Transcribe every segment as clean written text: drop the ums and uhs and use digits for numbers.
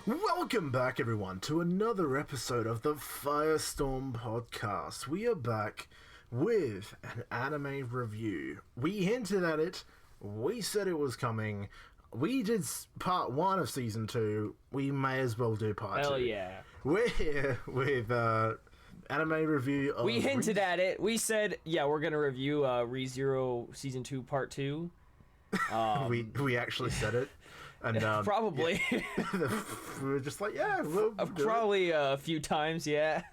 Welcome back, everyone, to another episode of the FireStorm podcast. We are back with an anime review. We hinted at it, we said it was coming, we did part 1 of season 2, we may as well do part 2. Hell yeah. We're here with anime review of... We hinted at it, we said, yeah, we're gonna review ReZero season 2 part 2. we actually said it. And, probably. Yeah. We were just like, yeah, we'll do probably a few times, yeah.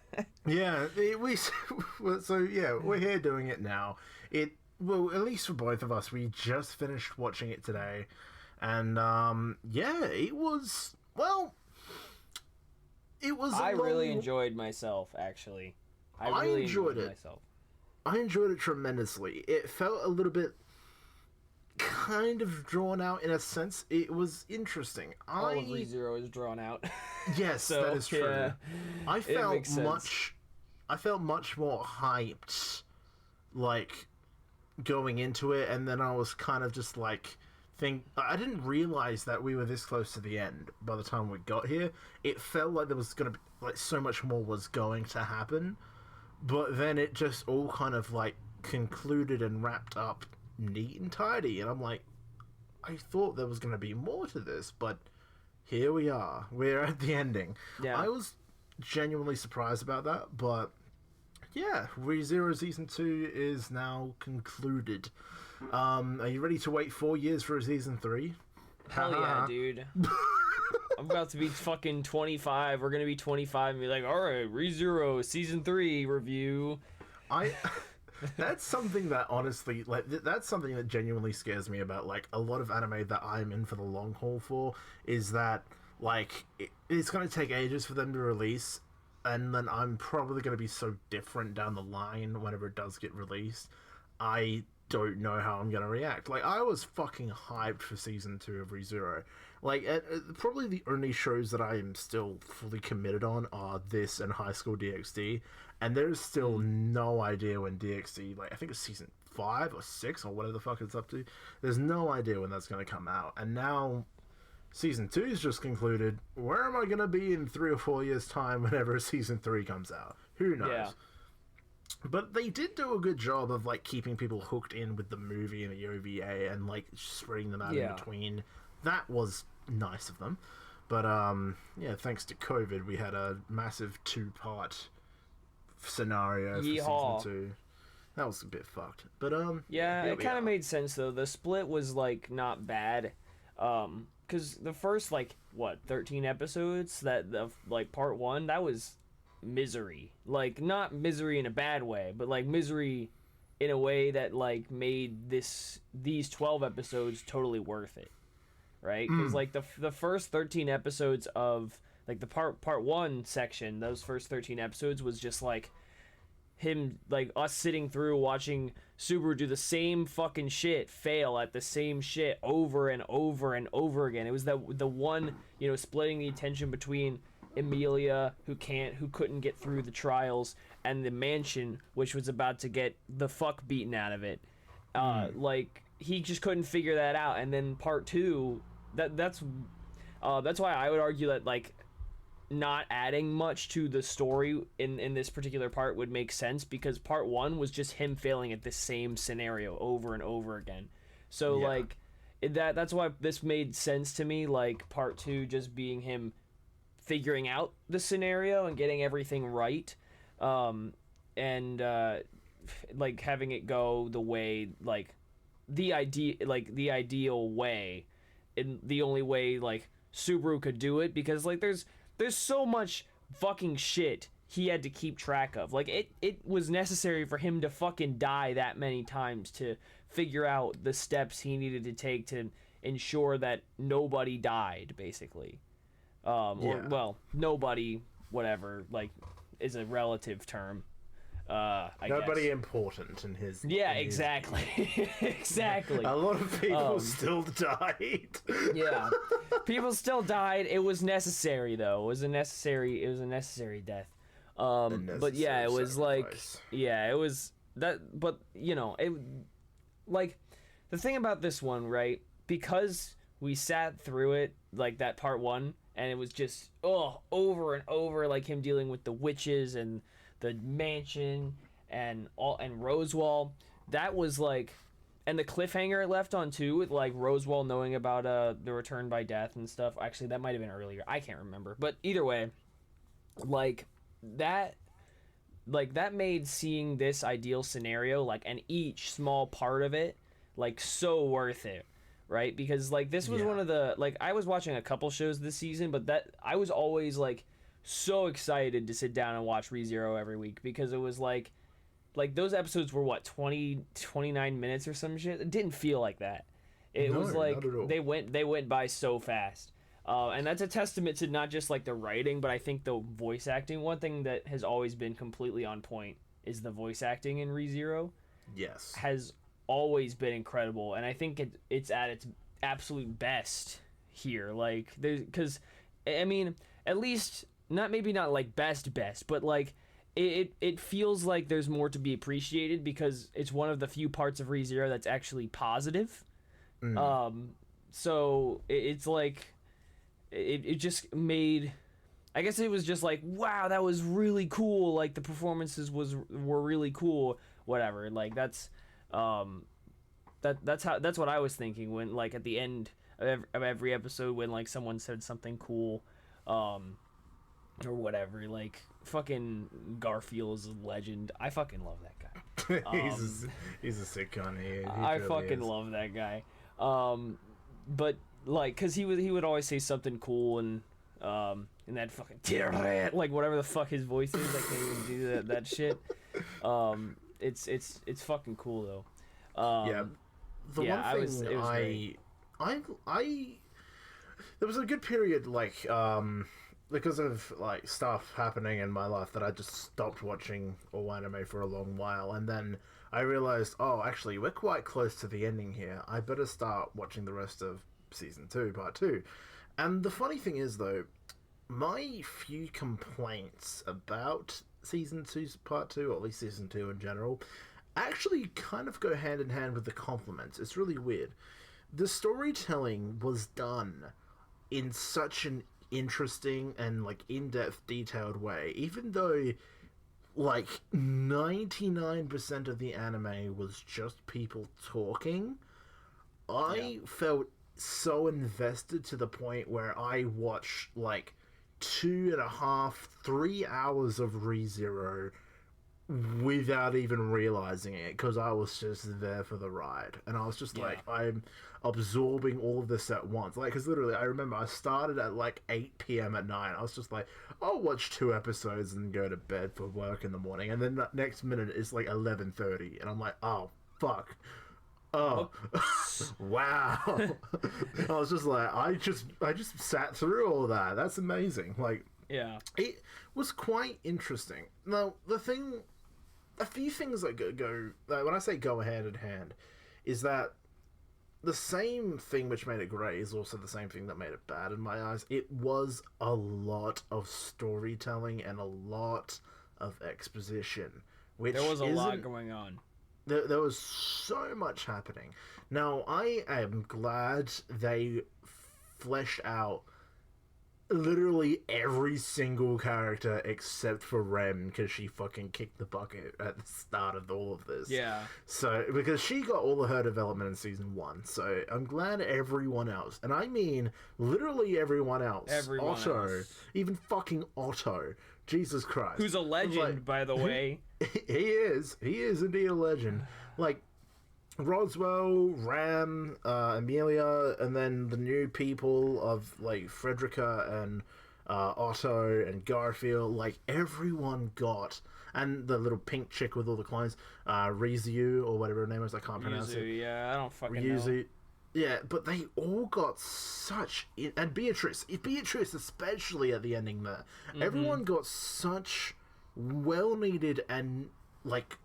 Yeah, we're here doing it now. Well, at least for both of us, we just finished watching it today, and it was I really enjoyed myself, actually. I really enjoyed it myself. I enjoyed it tremendously. It felt a little bit kind of drawn out in a sense. It was interesting. All of ReZero is drawn out. Yes, so, that is true. Yeah, I felt much more hyped, like, going into it, and then I was kind of just like, I didn't realize that we were this close to the end by the time we got here. It felt like there was going to be, like, so much more was going to happen, but then it just all kind of, like, concluded and wrapped up neat and tidy, and I'm like, I thought there was going to be more to this, but here we are. We're at the ending. Yeah. I was genuinely surprised about that, but yeah, ReZero Season 2 is now concluded. Are you ready to wait 4 years for a Season 3? Hell yeah, dude. I'm about to be fucking 25. We're going to be 25 and be like, alright, ReZero Season 3 review. That's something that honestly, like, that's something that genuinely scares me about, like, a lot of anime that I'm in for the long haul for, is that, like, it's going to take ages for them to release, and then I'm probably going to be so different down the line whenever it does get released. I don't know how I'm going to react. Like, I was fucking hyped for Season 2 of ReZero. Like, probably the only shows that I am still fully committed on are this and High School DxD, and there's still no idea when DxD, like, I think it's Season 5 or 6 or whatever the fuck it's up to. There's no idea when that's going to come out, and now Season 2 is just concluded. Where am I going to be in 3 or 4 years' time whenever Season 3 comes out? Who knows? Yeah. But they did do a good job of, like, keeping people hooked in with the movie and the OVA and, like, spreading them out in between. That was nice of them. But, thanks to COVID, we had a massive 2-part scenario for Season 2. That was a bit fucked. But, it kind of made sense, though. The split was, like, not bad. Because the first, 13 episodes, part 1, that was misery. Like, not misery in a bad way, but, like, misery in a way that, like, made these 12 episodes totally worth it, right? Because like the first 13 episodes of, like, the part 1 section, those first 13 episodes was just like him, like, us sitting through watching Subaru do the same fucking shit, fail at the same shit over and over and over again. It was the one, splitting the attention between Emilia, who couldn't get through the trials, and the mansion, which was about to get the fuck beaten out of it. Like, he just couldn't figure that out. And then part 2, that's why I would argue that, like, not adding much to the story in this particular part would make sense, because part 1 was just him failing at the same scenario over and over again. So like, that's why this made sense to me, like, part 2 just being him figuring out the scenario and getting everything right, and like, having it go the way, like, the ideal way, in the only way, like, Subaru could do it, because, like, there's so much fucking shit he had to keep track of. Like, it was necessary for him to fucking die that many times to figure out the steps he needed to take to ensure that nobody died, basically. Or, well, nobody, whatever, like, is a relative term. Nobody guess. Important in his... Yeah, exactly. Exactly. A lot of people still died. Yeah. People still died. It was necessary, though. It was a necessary death. But yeah, it was sacrifice. It was that, but, it, like, the thing about this one, right, because we sat through it, like, that part 1, and it was just over and over, like him dealing with the witches and the mansion and Rosewall. That was like, and the cliffhanger it left on too, with like Rosewall knowing about the return by death and stuff. Actually, that might have been earlier. I can't remember, but either way, like that that made seeing this ideal scenario, like, and each small part of it, like, so worth it, right? Because like this was one of the, like, I was watching a couple shows this season, but that I was always like so excited to sit down and watch ReZero every week, because it was like those episodes were what, 29 minutes or some shit. It didn't feel like that. It was like they went by so fast. And that's a testament to not just like the writing, but I think the voice acting. One thing that has always been completely on point is the voice acting in ReZero. Yes, has always been incredible, and I think it's at its absolute best here. Like, because I mean, at least maybe not like best, but like it feels like there's more to be appreciated, because it's one of the few parts of ReZero that's actually positive. So it's like. It just made, I guess it was just like, wow, that was really cool. Like the performances were really cool. Whatever. Like that's that's what I was thinking when, like, at the end of every episode, when like someone said something cool, or whatever. Like fucking Garfield's a legend. I fucking love that guy. he's a sick cunt. I really fucking love that guy. But like, cause he would always say something cool, and that fucking like whatever the fuck his voice is, I can't even do that shit. It's fucking cool though. Yeah, the one thing I there was a good period, like, because of like stuff happening in my life, that I just stopped watching all anime for a long while, and then I realized, oh, actually, we're quite close to the ending here. I better start watching the rest of Season 2, Part 2. And the funny thing is, though, my few complaints about Season 2's Part 2, or at least Season 2 in general, actually kind of go hand in hand with the compliments. It's really weird. The storytelling was done in such an interesting and, like, in-depth, detailed way, even though, like, 99% of the anime was just people talking. I felt so invested to the point where I watched like 2.5, 3 hours of ReZero without even realizing it, because I was just there for the ride, and I was just like, I'm absorbing all of this at once. Like, because literally, I remember I started at like 8 p.m. at night. I was just like, I'll watch 2 episodes and go to bed for work in the morning, and then the next minute it's like 11:30, and I'm like, oh fuck. Oh, wow. I was just like, I just sat through all that. That's amazing. Like, yeah, it was quite interesting. Now, a few things that go like, when I say go hand in hand, is that the same thing which made it great is also the same thing that made it bad in my eyes. It was a lot of storytelling and a lot of exposition, which there was a lot going on. There was so much happening. Now, I am glad they fleshed out literally every single character except for Rem, because she fucking kicked the bucket at the start of all of this. Yeah. So, because she got all of her development in Season 1, so I'm glad everyone else, and I mean literally everyone else. Otto. Even fucking Otto. Jesus Christ. Who's a legend, like, by the way. He is indeed a legend. Like, Roswell, Ram, Amelia, and then the new people of, like, Frederica and Otto and Garfield. Like, everyone got, and the little pink chick with all the clones, Rizu, or whatever her name is, I can't pronounce it. Yeah, I don't fucking know. Yeah, but they all got such... And Beatrice especially at the ending there. Mm-hmm. Everyone got such well-needed and, like,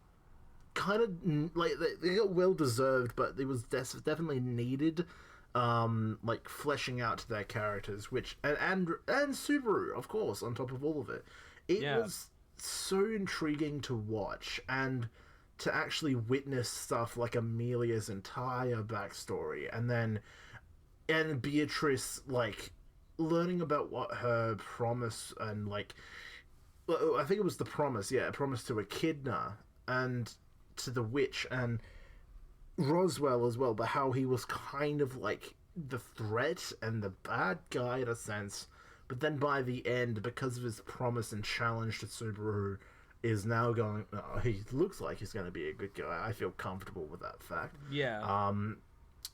kind of... Like, they got well-deserved, but it was definitely needed, like, fleshing out to their characters, which... And Subaru, of course, on top of all of it. It was so intriguing to watch, and to actually witness stuff like Amelia's entire backstory, and Beatrice, like, learning about what her promise and like, I think it was the promise, yeah, a promise to Echidna and to the witch and Roswell as well, but how he was kind of like the threat and the bad guy in a sense. But then by the end, because of his promise and challenge to Subaru, is now going. Oh, he looks like he's going to be a good guy. I feel comfortable with that fact. Yeah.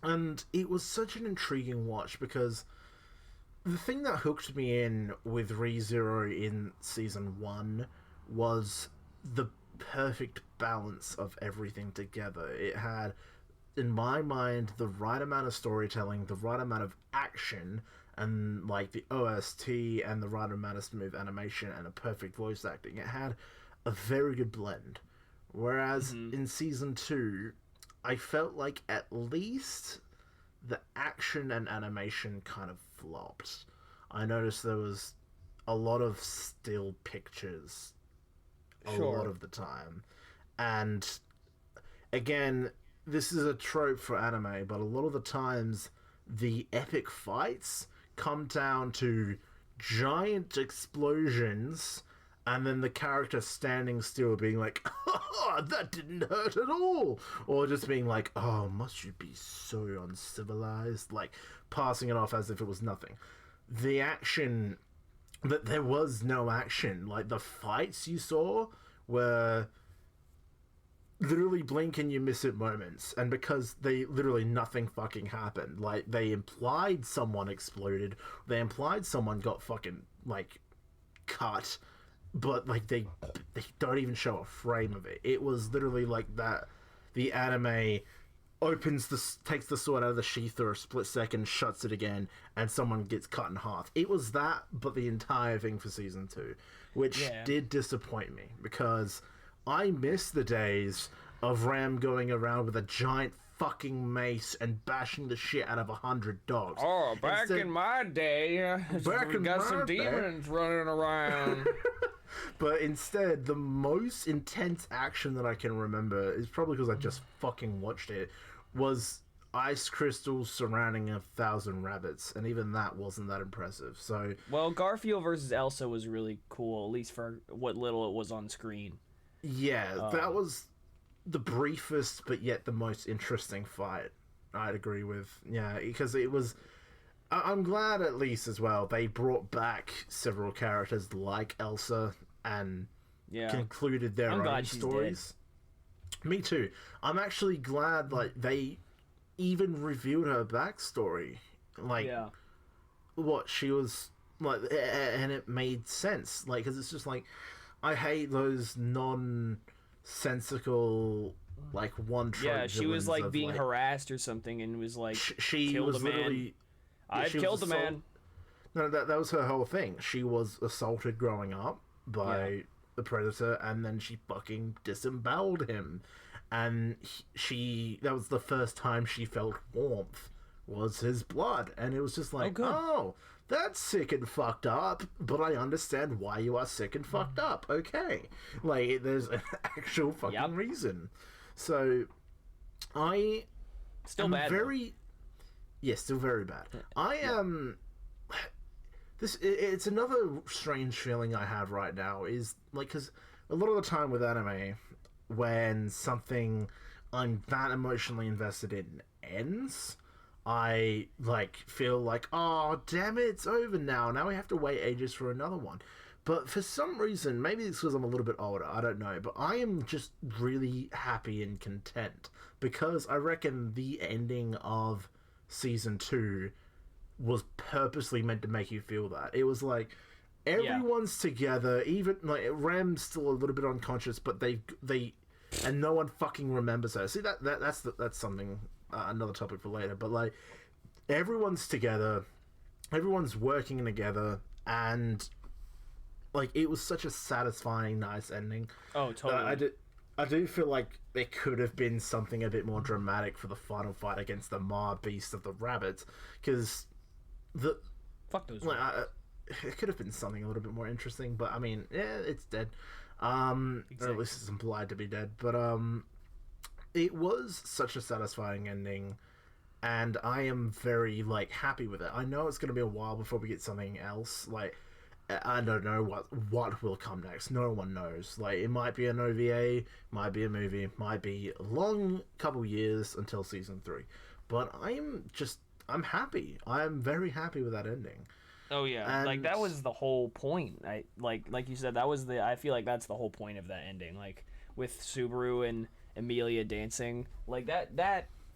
And it was such an intriguing watch because the thing that hooked me in with ReZero in season one was the perfect balance of everything together. It had, in my mind, the right amount of storytelling, the right amount of action, and like the OST, and the right amount of smooth animation and a perfect voice acting. It had a very good blend. Whereas in season two, I felt like at least the action and animation kind of flopped. I noticed there was a lot of still pictures a lot of the time. And again, this is a trope for anime, but a lot of the times the epic fights come down to giant explosions and then the character standing still being like, oh, that didn't hurt at all, or just being like, oh, must you be so uncivilized, like passing it off as if it was nothing. The action, that there was no action, like the fights you saw were literally blink and you miss it moments, and because they literally nothing fucking happened. Like they implied someone exploded, they implied someone got fucking like cut, but like they don't even show a frame of it. It was literally like that. The anime takes the sword out of the sheath for a split second, shuts it again, and someone gets cut in half. It was that, but the entire thing for season two, which did disappoint me because I miss the days of Ram going around with a giant fucking mace and bashing the shit out of 100 dogs. Oh, back in my day, we got some demons running around. But instead, the most intense action that I can remember is probably because I just fucking watched it, was ice crystals surrounding 1,000 rabbits, and even that wasn't that impressive. So, well, Garfield versus Elsa was really cool, at least for what little it was on screen. Yeah, that was the briefest but yet the most interesting fight, I'd agree with. Yeah, because it was... I'm glad at least as well they brought back several characters like Elsa and concluded their own stories. Me too. I'm actually glad like they even revealed her backstory. Like what she was like, and it made sense. Like, because it's just like, I hate those nonsensical like one trope. Yeah, she was like being harassed or something and was like, she was literally... I've killed a man. No, that was her whole thing. She was assaulted growing up by the Predator, and then she fucking disemboweled him. And that was the first time she felt warmth, was his blood. And it was just like, oh, that's sick and fucked up, but I understand why you are sick and fucked up. Okay. Like, there's an actual fucking reason. So, I still am bad, very... Yes, still very bad. I am... It's another strange feeling I have right now, is, like, because a lot of the time with anime, when something I'm that emotionally invested in ends, I, like, feel like, oh, damn it, it's over now. Now we have to wait ages for another one. But for some reason, maybe it's because I'm a little bit older, I don't know, but I am just really happy and content, because I reckon the ending of season 2 was purposely meant to make you feel that. It was like everyone's together, even like Ram's still a little bit unconscious, but they and no one fucking remembers her. See, that's something, another topic for later, but like everyone's together, everyone's working together, and like it was such a satisfying, nice ending. Oh, totally. I do feel like there could have been something a bit more dramatic for the final fight against the Ma Beast of the Rabbits, because fuck those. It could have been something a little bit more interesting, but I mean, it's dead. Or at least it's implied to be dead. But it was such a satisfying ending, and I am very like happy with it. I know it's going to be a while before we get something else. Like, I don't know what will come next. No one knows. Like, it might be an OVA, might be a movie, might be a long couple years until season 3. But I'm happy. I'm very happy with that ending. Oh yeah, And like that was the whole point. I like you said, that was the. I feel like that's the whole point of that ending. Like with Subaru and Emilia dancing, like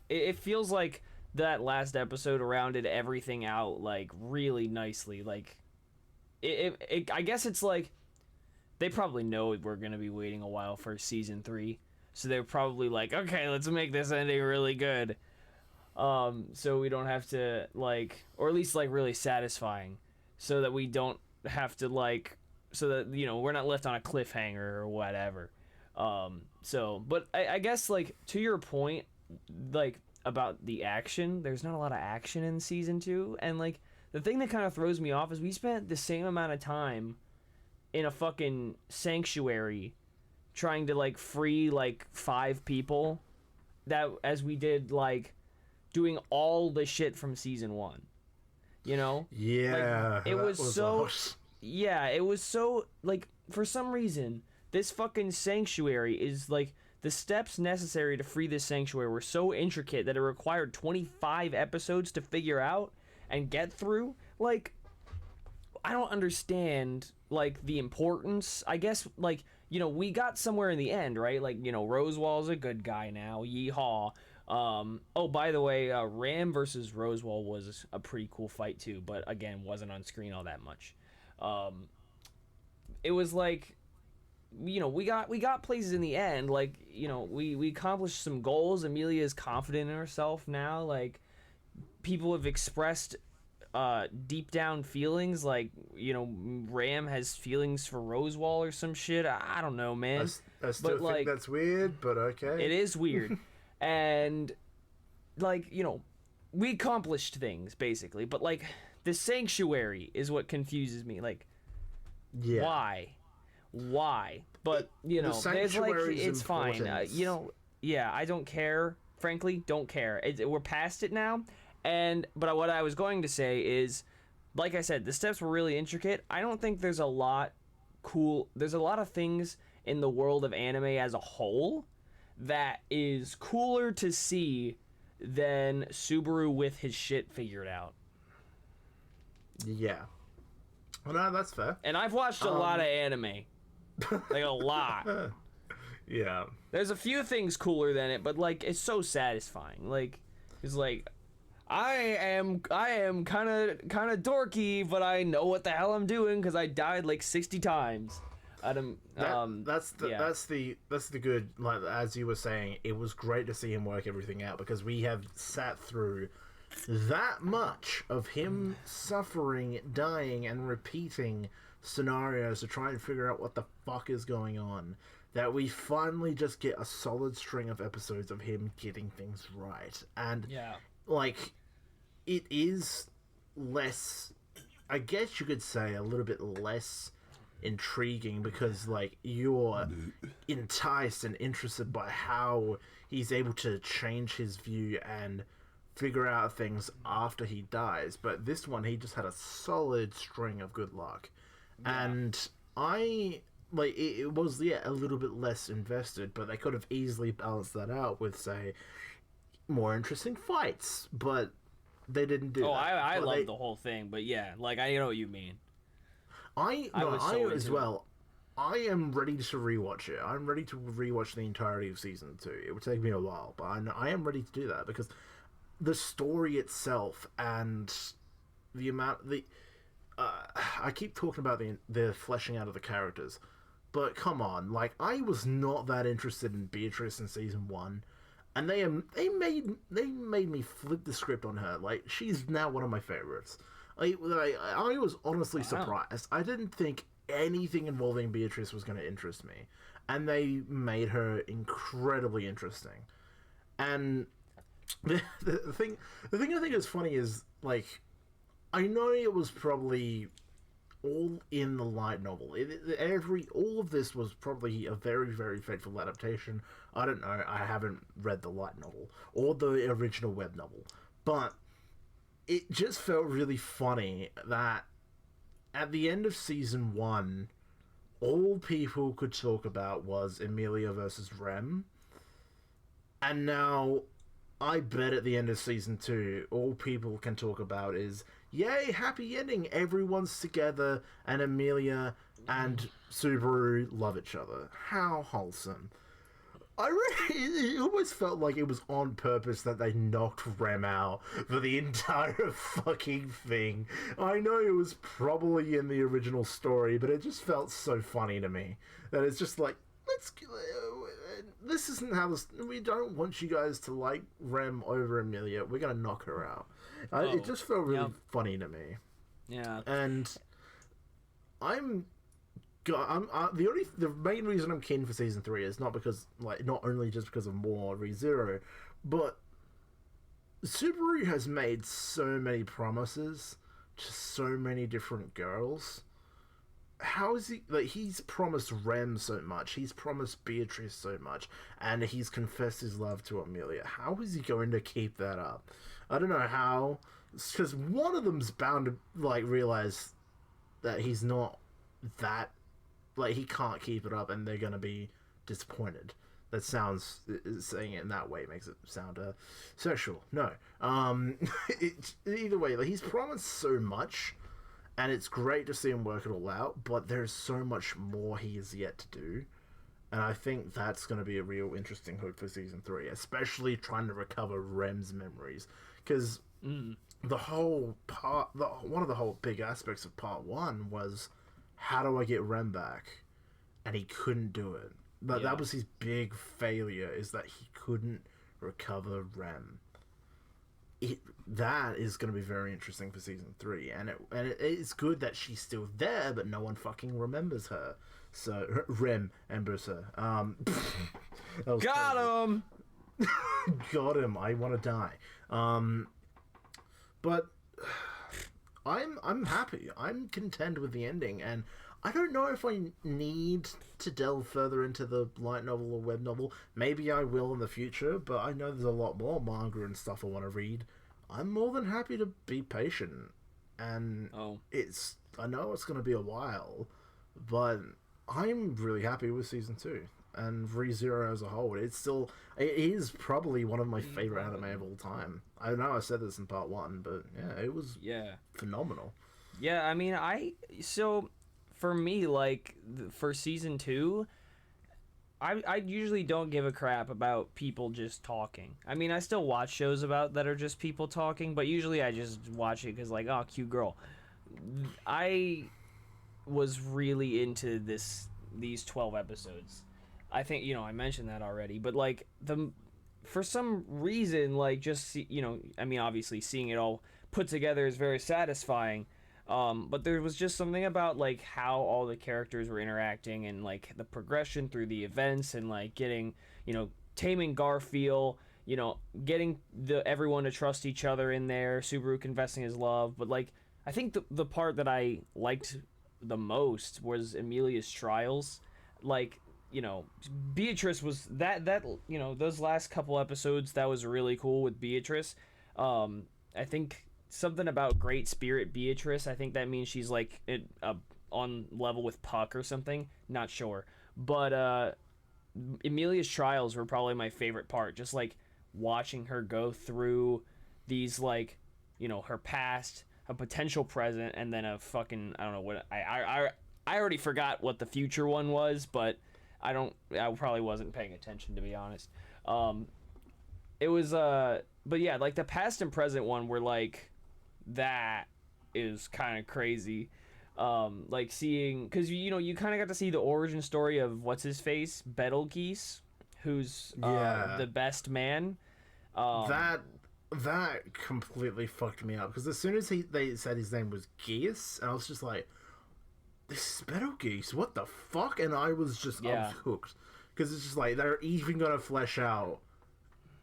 it feels like that last episode rounded everything out like really nicely. Like I guess it's like they probably know we're gonna be waiting a while for season 3, so they're probably like, okay, let's make this ending really good. So we don't have to like, or at least like really satisfying, so that we don't have to like, so that we're not left on a cliffhanger or whatever. But I guess like to your point, like about the action, there's not a lot of action in season 2, and like the thing that kind of throws me off is we spent the same amount of time in a fucking sanctuary trying to like free like 5 people that as we did like doing all the shit from season 1. Yeah, like, it was so awesome. yeah, it was so like for some reason this fucking sanctuary is like the steps necessary to free this sanctuary were so intricate that it required 25 episodes to figure out and get through. Like, I don't understand like the importance. I guess like we got somewhere in the end, right? Like Rosewall's a good guy now. Yeehaw. Oh, by the way, Ram versus Rosewall was a pretty cool fight too, but again wasn't on screen all that much. It was like we got places in the end. Like we accomplished some goals. Amelia is confident in herself now. Like people have expressed deep down feelings. Like Ram has feelings for Rosewall or some shit. I don't know, man. I still think that's weird, but okay. It is weird. And like we accomplished things basically, but like the sanctuary is what confuses me. Like, why? But there's like it's fine. Yeah, I don't care. Frankly, don't care. We're past it now. But what I was going to say is, like I said, the steps were really intricate. I don't think there's a lot cool. There's a lot of things in the world of anime as a whole that is cooler to see than Subaru with his shit figured out. Yeah. Well, no, that's fair. And I've watched a lot of anime. Like, a lot. Yeah. There's a few things cooler than it, but, like, it's so satisfying. Like, it's like, I am kind of dorky, but I know what the hell I'm doing because I died, like, 60 times. That's the good, like, as you were saying, it was great to see him work everything out because we have sat through that much of him suffering, dying, and repeating scenarios to try and figure out what the fuck is going on, that we finally just get a solid string of episodes of him getting things right. And like, it is less, I guess you could say, a little bit less intriguing because like you're enticed and interested by how he's able to change his view and figure out things after he dies. But this one, he just had a solid string of good luck. And I like it was a little bit less invested, but they could have easily balanced that out with, say, more interesting fights, but they didn't do that. I love the whole thing, but yeah, like I know what you mean. I as well. I am ready to rewatch it. I'm ready to rewatch the entirety of season 2. It would take me a while, but I am ready to do that because the story itself and the amount I keep talking about the fleshing out of the characters, but come on, like I was not that interested in Beatrice in season 1, and they made me flip the script on her. Like she's now one of my favorites. I was honestly surprised. I didn't think anything involving Beatrice was going to interest me, and they made her incredibly interesting. And the thing I think is funny is like, I know it was probably all in the light novel. All of this was probably a very, very faithful adaptation. I don't know. I haven't read the light novel or the original web novel, But it just felt really funny that at the end of season 1, all people could talk about was Emilia versus Rem. And now, I bet at the end of season 2, all people can talk about is, yay, happy ending, everyone's together, and Emilia and Subaru love each other. How wholesome. It almost felt like it was on purpose that they knocked Rem out for the entire fucking thing. I know it was probably in the original story, but it just felt so funny to me that it's just like, this isn't how this. We don't want you guys to like Rem over Emilia. We're gonna knock her out. It just felt really funny to me. Yeah, and the main reason I'm keen for season 3 is not only just because of more ReZero, but Subaru has made so many promises to so many different girls. How is he, he's promised Rem so much, he's promised Beatrice so much, and he's confessed his love to Emilia. How is he going to keep that up? I don't know how, because one of them's bound to realize that he's not that, he can't keep it up, and they're gonna be disappointed. That sounds, saying it in that way makes it sound sexual. No, either way, he's promised so much, and it's great to see him work it all out. But there's so much more he is yet to do, and I think that's gonna be a real interesting hook for season 3, especially trying to recover Rem's memories, because the whole one of the whole big aspects of part 1 was, how do I get Rem back? And he couldn't do it. But that was his big failure, is that he couldn't recover Rem. That is going to be very interesting for season 3, and it's good that she's still there, but no one fucking remembers her. So Rem and Bursa. Got him. Got him. I want to die. But I'm happy. I'm content with the ending, and I don't know if I need to delve further into the light novel or web novel. Maybe I will in the future, but I know there's a lot more manga and stuff I want to read. I'm more than happy to be patient, and I know it's going to be a while, but I'm really happy with season 2 and ReZero as a whole. It is probably one of my favorite anime of all time. I know I said this in part 1, but yeah, it was phenomenal. Yeah, I mean, for me, for season 2, I usually don't give a crap about people just talking. I mean, I still watch shows that are just people talking, but usually I just watch it because, oh, cute girl. I was really into these 12 episodes. I think, I mentioned that already, but, for some reason, I mean, obviously seeing it all put together is very satisfying. But there was just something about how all the characters were interacting, and the progression through the events, and getting, taming Garfield, getting everyone to trust each other in there, Subaru confessing his love. But I think the part that I liked the most was Emilia's trials. Beatrice was that those last couple episodes, that was really cool with Beatrice. I think something about Great Spirit Beatrice, I think that means she's on level with Puck or something, not sure, but Emilia's trials were probably my favorite part, just watching her go through these her past, a potential present, and then a fucking, I don't know what, I already forgot what the future one was, but I probably wasn't paying attention, to be honest. It was but yeah, the past and present one were that is kind of crazy. Seeing, because you kind of got to see the origin story of what's his face, Betelgeuse, who's the best man. That completely fucked me up, because as soon as they said his name was Geese, and I was just like, this is Betelgeuse, what the fuck? And I was hooked, because it's just they're even gonna flesh out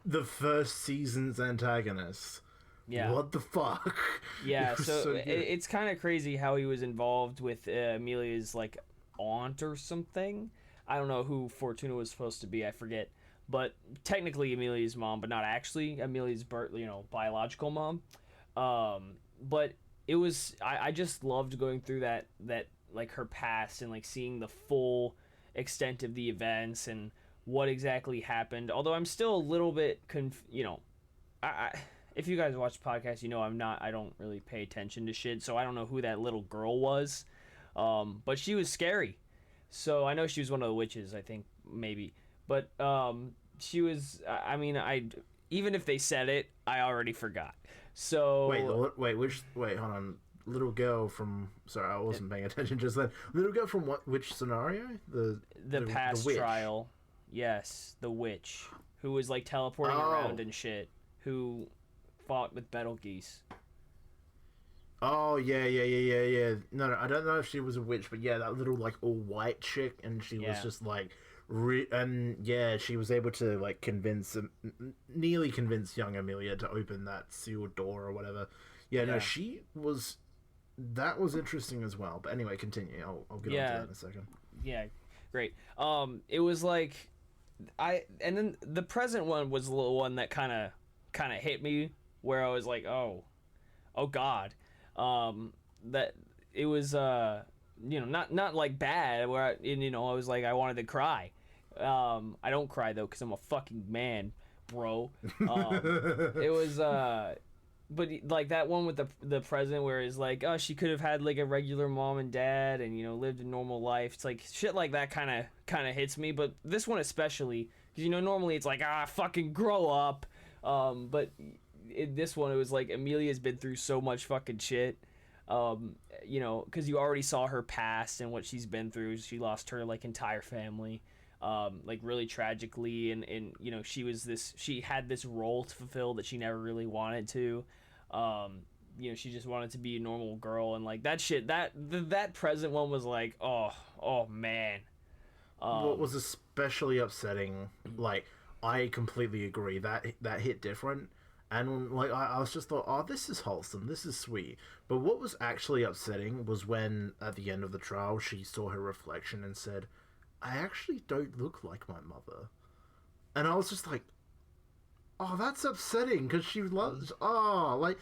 the first season's antagonist. Yeah. What the fuck? Yeah, so it's kind of crazy how he was involved with Emilia's aunt or something. I don't know who Fortuna was supposed to be, I forget. but technically Amelia's mom, but not actually Amelia's biological mom. But it was I just loved going through that like her past and like seeing the full extent of the events and what exactly happened. Although I'm still a little bit I if you guys watch the podcast, I don't really pay attention to shit, so I don't know who that little girl was. But she was scary. So I know she was one of the witches, I think maybe. But she was I mean, I even if they said it, I already forgot. So wait, hold on. Little girl from sorry, I wasn't paying attention just then. Little girl from which scenario? The past witch. trial. Yes, the witch who was like teleporting around and shit, who fought with Betelgeuse. Oh yeah. No, I don't know if she was a witch, but yeah, that little like all white chick, and she was just like, and yeah, she was able to like nearly convince young Amelia to open that sealed door or whatever. Yeah, no, she was. That was interesting as well. But anyway, continue. I'll get on to that in a second. Yeah, great. It was like, and then the present one was the little one that kind of hit me, where I was like, oh God, that it was not like bad, where I was like I wanted to cry. I don't cry though because I'm a fucking man, bro. It was but like that one with the president where it's like, oh, she could have had like a regular mom and dad and lived a normal life. It's like shit like that kind of hits me, but this one especially because normally it's like fucking grow up, but in this one it was like Amelia's been through so much fucking shit, because you already saw her past and what she's been through. She lost her like entire family. Like really tragically, and she had this role to fulfill that she never really wanted to. She just wanted to be a normal girl, and like that shit. That present one was like, oh man. What was especially upsetting, like I completely agree that hit different, and like I was just thought, oh, this is wholesome, this is sweet. But what was actually upsetting was when at the end of the trial she saw her reflection and said, I actually don't look like my mother. And I was just like, oh, that's upsetting, because she loves... I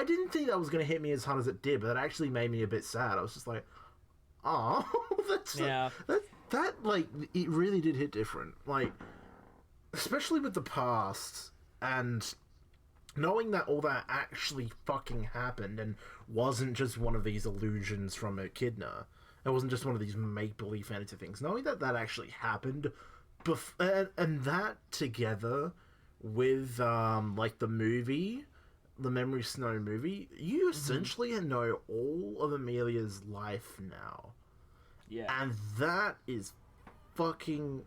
didn't think that was going to hit me as hard as it did, but it actually made me a bit sad. I was just like, oh, that's... Yeah. That, like, it really did hit different. Like, especially with the past, and knowing that all that actually fucking happened and wasn't just one of these illusions from Echidna. It wasn't just one of these make-believe fantasy things. Knowing that actually happened, and that together with, like, the movie, the Memory Snow movie, you essentially know all of Amelia's life now. Yeah. And that is fucking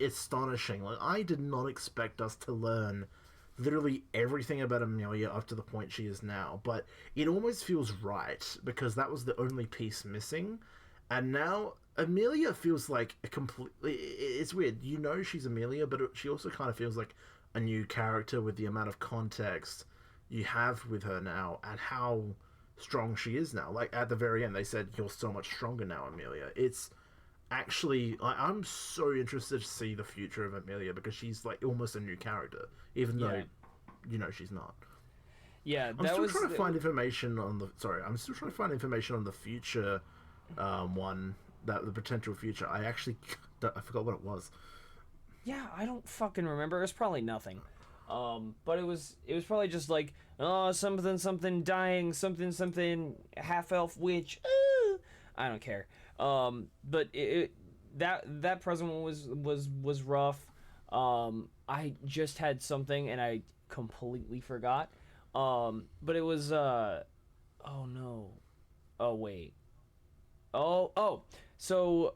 astonishing. Like, I did not expect us to learn literally everything about Amelia up to the point she is now, but it almost feels right because that was the only piece missing, and now Amelia feels like a completely... It's weird, she's Amelia, but she also kind of feels like a new character with the amount of context you have with her now and how strong she is now. Like at the very end they said, you're so much stronger now, Amelia. It's actually, I'm so interested to see the future of Amelia because she's like almost a new character, even though she's not. Yeah, I'm still trying to find information on the future one, that the potential future. I forgot what it was. Yeah, I don't fucking remember. It was probably nothing. But it was probably just like, oh, something dying, something half elf witch. I don't care. But that present one was rough. I just had something and I completely forgot. But it was oh no. Oh wait. Oh. So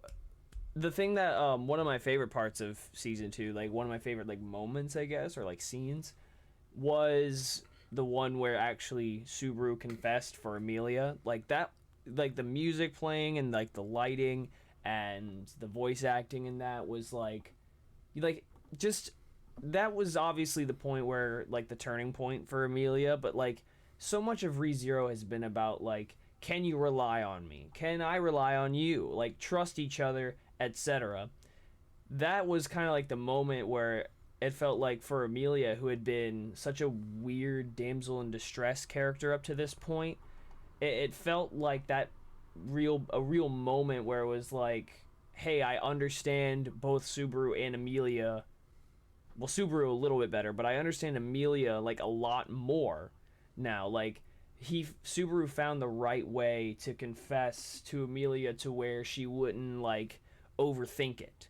the thing that one of my favorite parts of season 2, like one of my favorite like moments, I guess, or like scenes, was the one where actually Subaru confessed for Amelia. Like that, like the music playing and like the lighting and the voice acting in that was like just, that was obviously the point where like the turning point for Amelia, but like so much of ReZero has been about like, can you rely on me? Can I rely on you? Like trust each other, etc. that was kind of like the moment where it felt like for Amelia, who had been such a weird damsel in distress character up to this point, it felt like that a real moment where it was like, hey, I understand both Subaru and Amelia. Well, Subaru a little bit better, but I understand Amelia like a lot more now. Like Subaru found the right way to confess to Amelia to where she wouldn't like overthink it.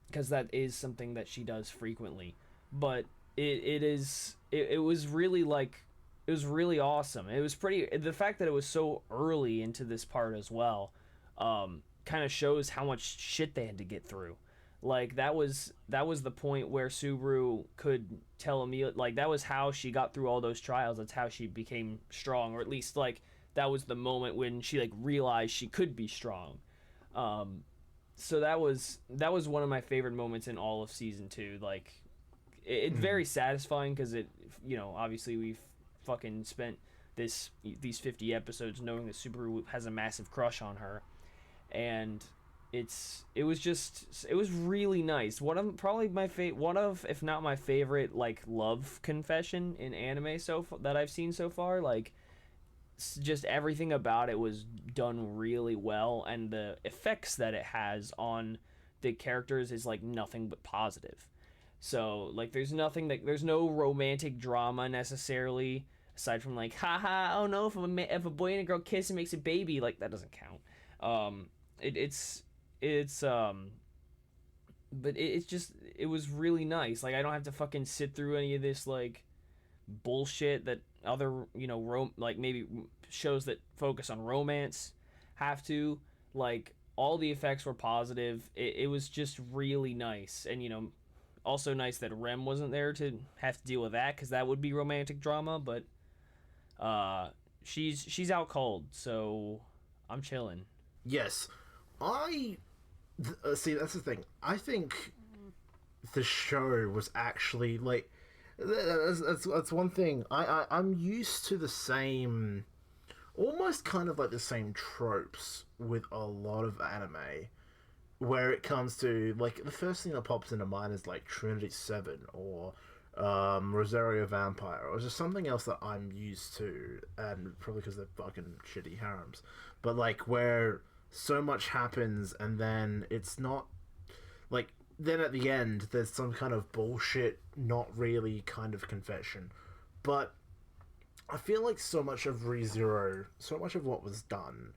Because that is something that she does frequently. But it was really like, it was really awesome. It was pretty, the fact that it was so early into this part as well, kind of shows how much shit they had to get through. Like that was the point where Subaru could tell Amelia, like that was how she got through all those trials. That's how she became strong, or at least like that was the moment when she like realized she could be strong. So that was one of my favorite moments in all of season 2. Like it's very satisfying because it, you know, obviously we've fucking spent these 50 episodes knowing that Subaru has a massive crush on her, and it was really nice. One of if not my favorite like love confession in anime that I've seen so far. Like just everything about it was done really well, and the effects that it has on the characters is like nothing but positive. So like there's no romantic drama necessarily, aside from like haha, oh no, if a boy and a girl kiss and makes a baby, like that doesn't count. It's but it's just, it was really nice. Like I don't have to fucking sit through any of this like bullshit that other, you know, like maybe shows that focus on romance have to. Like all the effects were positive. It was just really nice. And you know, also nice that Rem wasn't there to have to deal with that, because that would be romantic drama. But she's out cold, so I'm chilling. Yes, I see. That's the thing. I think the show was actually like that's one thing. I'm used to the same, almost kind of like the same tropes with a lot of anime, where it comes to like the first thing that pops into mind is like Trinity 7 or Rosario Vampire, or just something else that I'm used to, and probably because they're fucking shitty harems, but like where so much happens and then it's not like, then at the end there's some kind of bullshit, not really kind of confession. But I feel like so much of ReZero, so much of what was done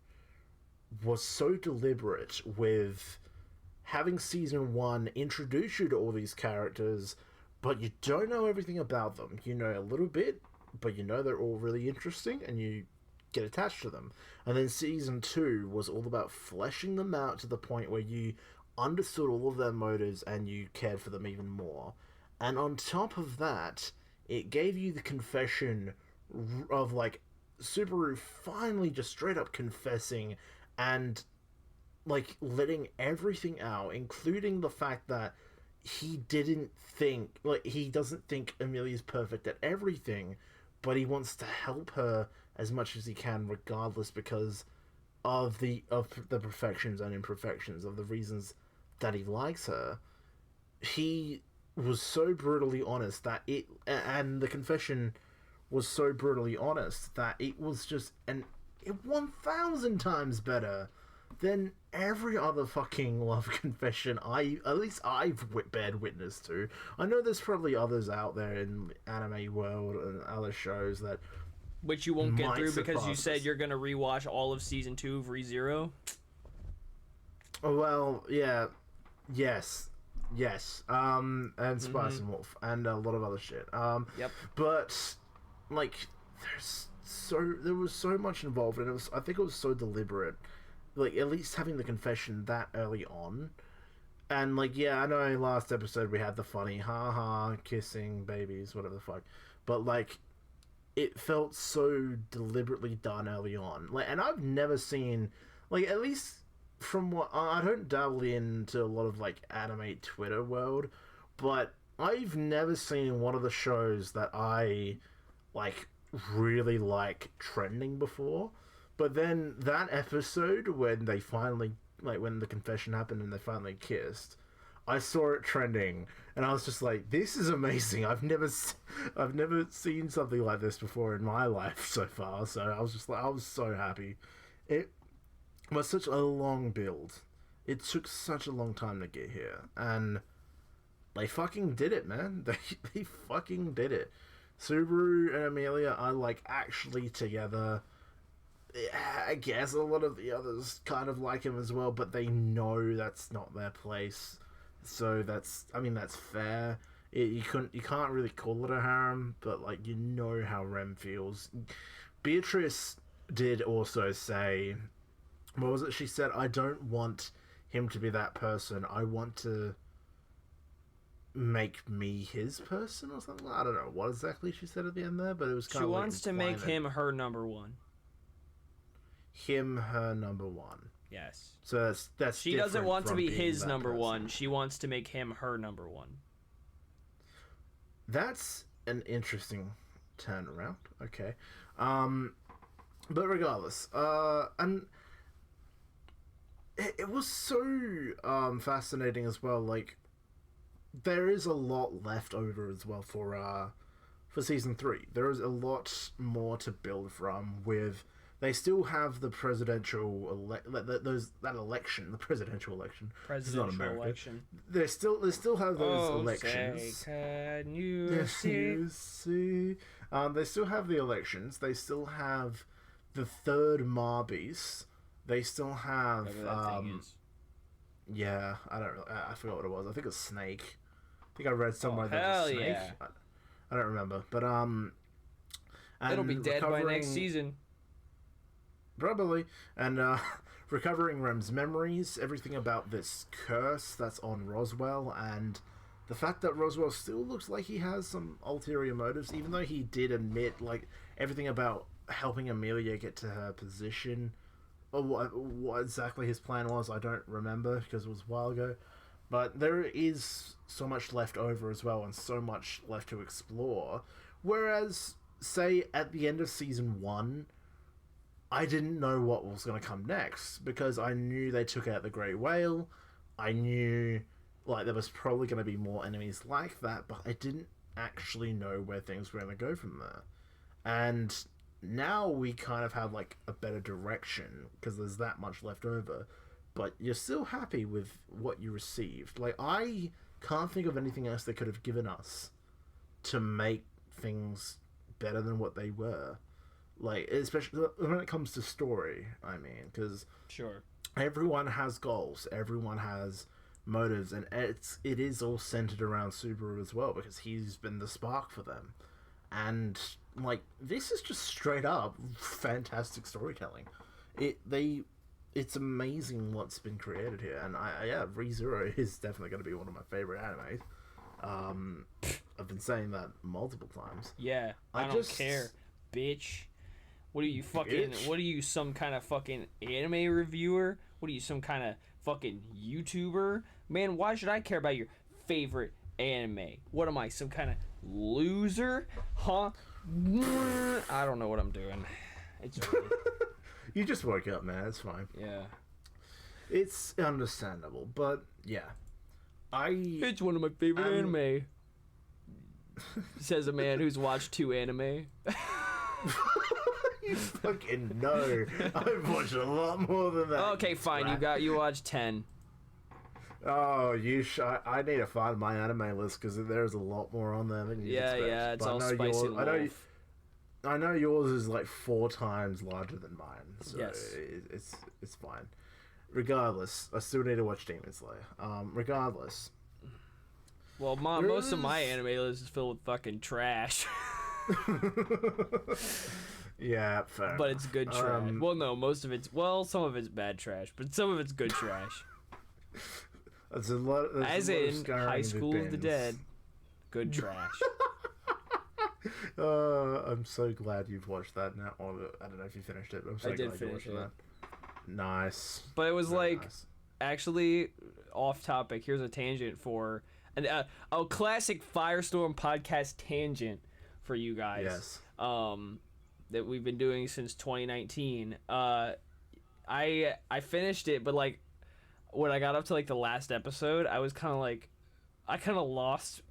was so deliberate, with having season 1 introduce you to all these characters, but you don't know everything about them. You know a little bit, but you know they're all really interesting and you get attached to them. And then season 2 was all about fleshing them out to the point where you understood all of their motives and you cared for them even more. And on top of that, it gave you the confession of like Subaru finally just straight up confessing and like letting everything out, including the fact that he doesn't think Amelia's perfect at everything, but he wants to help her as much as he can regardless, because of the perfections and imperfections, of the reasons that he likes her. He was so brutally honest that and the confession was so brutally honest that it was just 1,000 times better than every other fucking love confession I've bared witness to. I know there's probably others out there in anime world and other shows that which you won't get through because you said you're gonna rewatch all of season 2 of ReZero. Oh well, yeah, yes, and Spice and Wolf and a lot of other shit. Yep. But like, there was so much involved, and I think it was so deliberate. Like, at least having the confession that early on. And, like, yeah, I know last episode we had the funny, haha, kissing, babies, whatever the fuck. But, like, it felt so deliberately done early on. Like, and I've never seen, like, at least from what, I don't dabble into a lot of, like, anime Twitter world, but I've never seen one of the shows that I, like, really like trending before. But then that episode when they finally like when the confession happened and they finally kissed, I saw it trending, and I was just like, "This is amazing! I've never seen something like this before in my life so far." So I was just like, I was so happy. It was such a long build. It took such a long time to get here, and they fucking did it, man. They fucking did it. Subaru and Amelia are like actually together. I guess a lot of the others kind of like him as well, but they know that's not their place. So that's fair. You can't really call it a harem, but like you know how Rem feels. Beatrice did also say, what was it she said? I don't want him to be that person. I want to make me his person or something. I don't know what exactly she said at the end there, but it was kind She of like wants to make him her number one. Him, her number one. Yes. So that's she doesn't want to be his number one. She wants to make him her number one. That's an interesting turnaround. Okay. But regardless, and it was so fascinating as well. Like, there is a lot left over as well for season 3. There is a lot more to build from. With they still have the presidential election, the presidential election. Presidential election. They still have those elections. Say, can you see? They still have the elections. They still have the third Marbies. They still have yeah, I don't know. I forgot what it was. I think it's Snake. I think I read somewhere that it's Snake. Yeah. I don't remember, but it'll be dead by next season. Probably. And recovering Rem's memories, everything about this curse that's on Roswell, and the fact that Roswell still looks like he has some ulterior motives, even though he did admit, like, everything about helping Amelia get to her position, or what exactly his plan was, I don't remember, because it was a while ago. But there is so much left over as well, and so much left to explore. Whereas, say, at the end of season 1, I didn't know what was going to come next, because I knew they took out the Grey Whale. I knew, like, there was probably going to be more enemies like that, but I didn't actually know where things were going to go from there. And now we kind of have, like, a better direction, because there's that much left over. But you're still happy with what you received. Like, I can't think of anything else they could have given us to make things better than what they were. Like, especially when it comes to story, I mean, because sure, everyone has goals, everyone has motives, and it is all centered around Subaru as well, because he's been the spark for them. And, like, this is just straight up fantastic storytelling. It's amazing what's been created here, and ReZero is definitely going to be one of my favorite animes. I've been saying that multiple times. Yeah, I don't care, bitch. What are you fucking? Bitch? What are you, some kind of fucking anime reviewer? What are you, some kind of fucking YouTuber? Man, why should I care about your favorite anime? What am I, some kind of loser? Huh? I don't know what I'm doing. It's really... You just woke up, man. It's fine. Yeah. It's understandable, but yeah. It's one of my favorite anime. Says a man who's watched 2 anime. You fucking know. I've watched a lot more than that. Okay, fine. You watched 10. Oh, I need to find my anime list, because there's a lot more on there than you expect. Yeah, it's all spicy and wolf. I know yours is like 4 times larger than mine, so yes. It's fine. Regardless, I still need to watch Demon Slayer. Regardless. Well, most of my anime list is filled with fucking trash. Yeah, fair. But it's good trash. Well, no, some of it's bad trash, but some of it's good trash. There's a lot. As in High School of the Dead, good trash. I'm so glad you've watched that now. Or, I don't know if you finished it, but I'm so glad you watched that. Nice. But it was actually off topic. Here's a tangent for a classic FireStorm podcast tangent for you guys. Yes. That we've been doing since 2019. I finished it, but like when I got up to like the last episode, I was kind of like, I kind of lost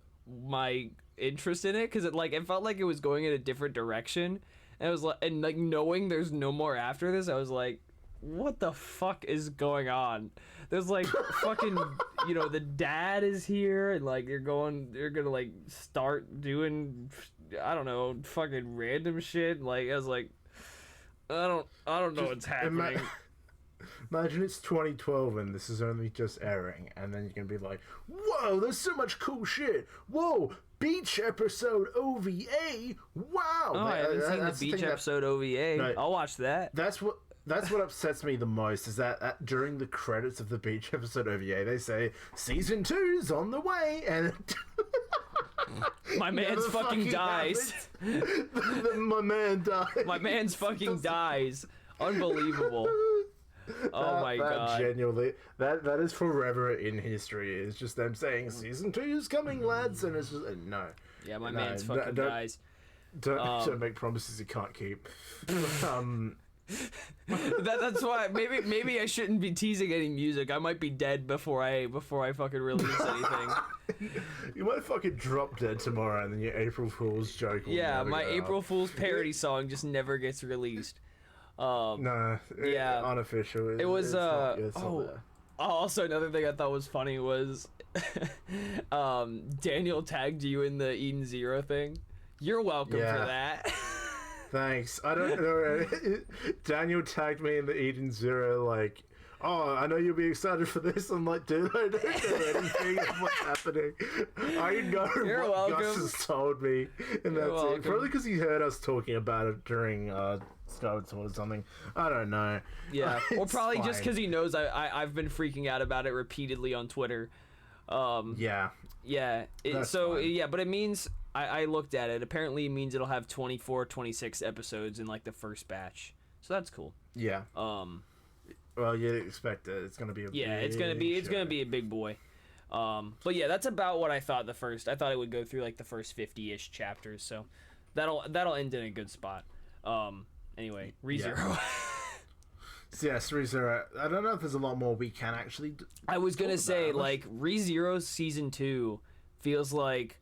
my interest in it because it felt like it was going in a different direction, and it was like, and like knowing there's no more after this, I was like, what the fuck is going on? There's like fucking, the dad is here, and like they're gonna like start doing, I don't know, fucking random shit. Like I was like, I don't know what's happening. Imagine it's 2012 and this is only just airing, and then you're gonna be like, whoa, there's so much cool shit. Whoa, beach episode OVA. Wow. Oh, I haven't seen the beach episode OVA. No, I'll watch that. That's what upsets me the most, is that during the credits of the beach episode OVA, they say season 2's on the way, and my man's fucking dies. My man dies. My man's fucking dies. Unbelievable. Oh my god! Genuinely, that is forever in history. It's just them saying season 2 is coming, lads, and it's just no. Yeah, my man's fucking dies. Don't make promises you can't keep. That's why maybe I shouldn't be teasing any music. I might be dead before I fucking release anything. You might fucking drop dead tomorrow, and then your April Fool's joke. Yeah, my April Fool's parody song just never gets released. Unofficial. It was also another thing I thought was funny was Daniel tagged you in the Eden Zero thing. You're welcome for that. Thanks. I don't know. Daniel tagged me in the Eden Zero, like, oh, I know you'll be excited for this. I'm like, dude, I don't know anything of what's happening. I know what Gus has told me. And that's it. Probably because he heard us talking about it during Skyward Sword or something. I don't know. Yeah. Or probably just because he knows I've been freaking out about it repeatedly on Twitter. Yeah. Yeah. But it means... I looked at it. Apparently it means it'll have 24, 26 episodes in like the first batch. So that's cool. Yeah. Well, you'd expect it. It's gonna be it's gonna be a big boy. But yeah, that's about what I thought I thought it would go through like the first 50-ish chapters. So that'll end in a good spot. Anyway, ReZero. Yes, ReZero. I don't know if there's a lot more we can actually. I was gonna say like ReZero season 2 feels like.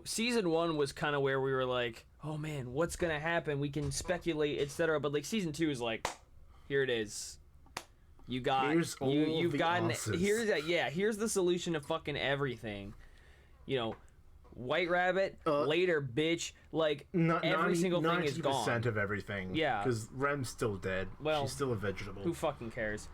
Season 1 was kind of where we were like, oh man, what's gonna happen? We can speculate, etc. But like season 2 is like, here it is. You've gotten here's the solution to fucking everything. White Rabbit, later, bitch. Like every single thing is gone. 90% of everything. Yeah, because Rem's still dead. Well, she's still a vegetable. Who fucking cares?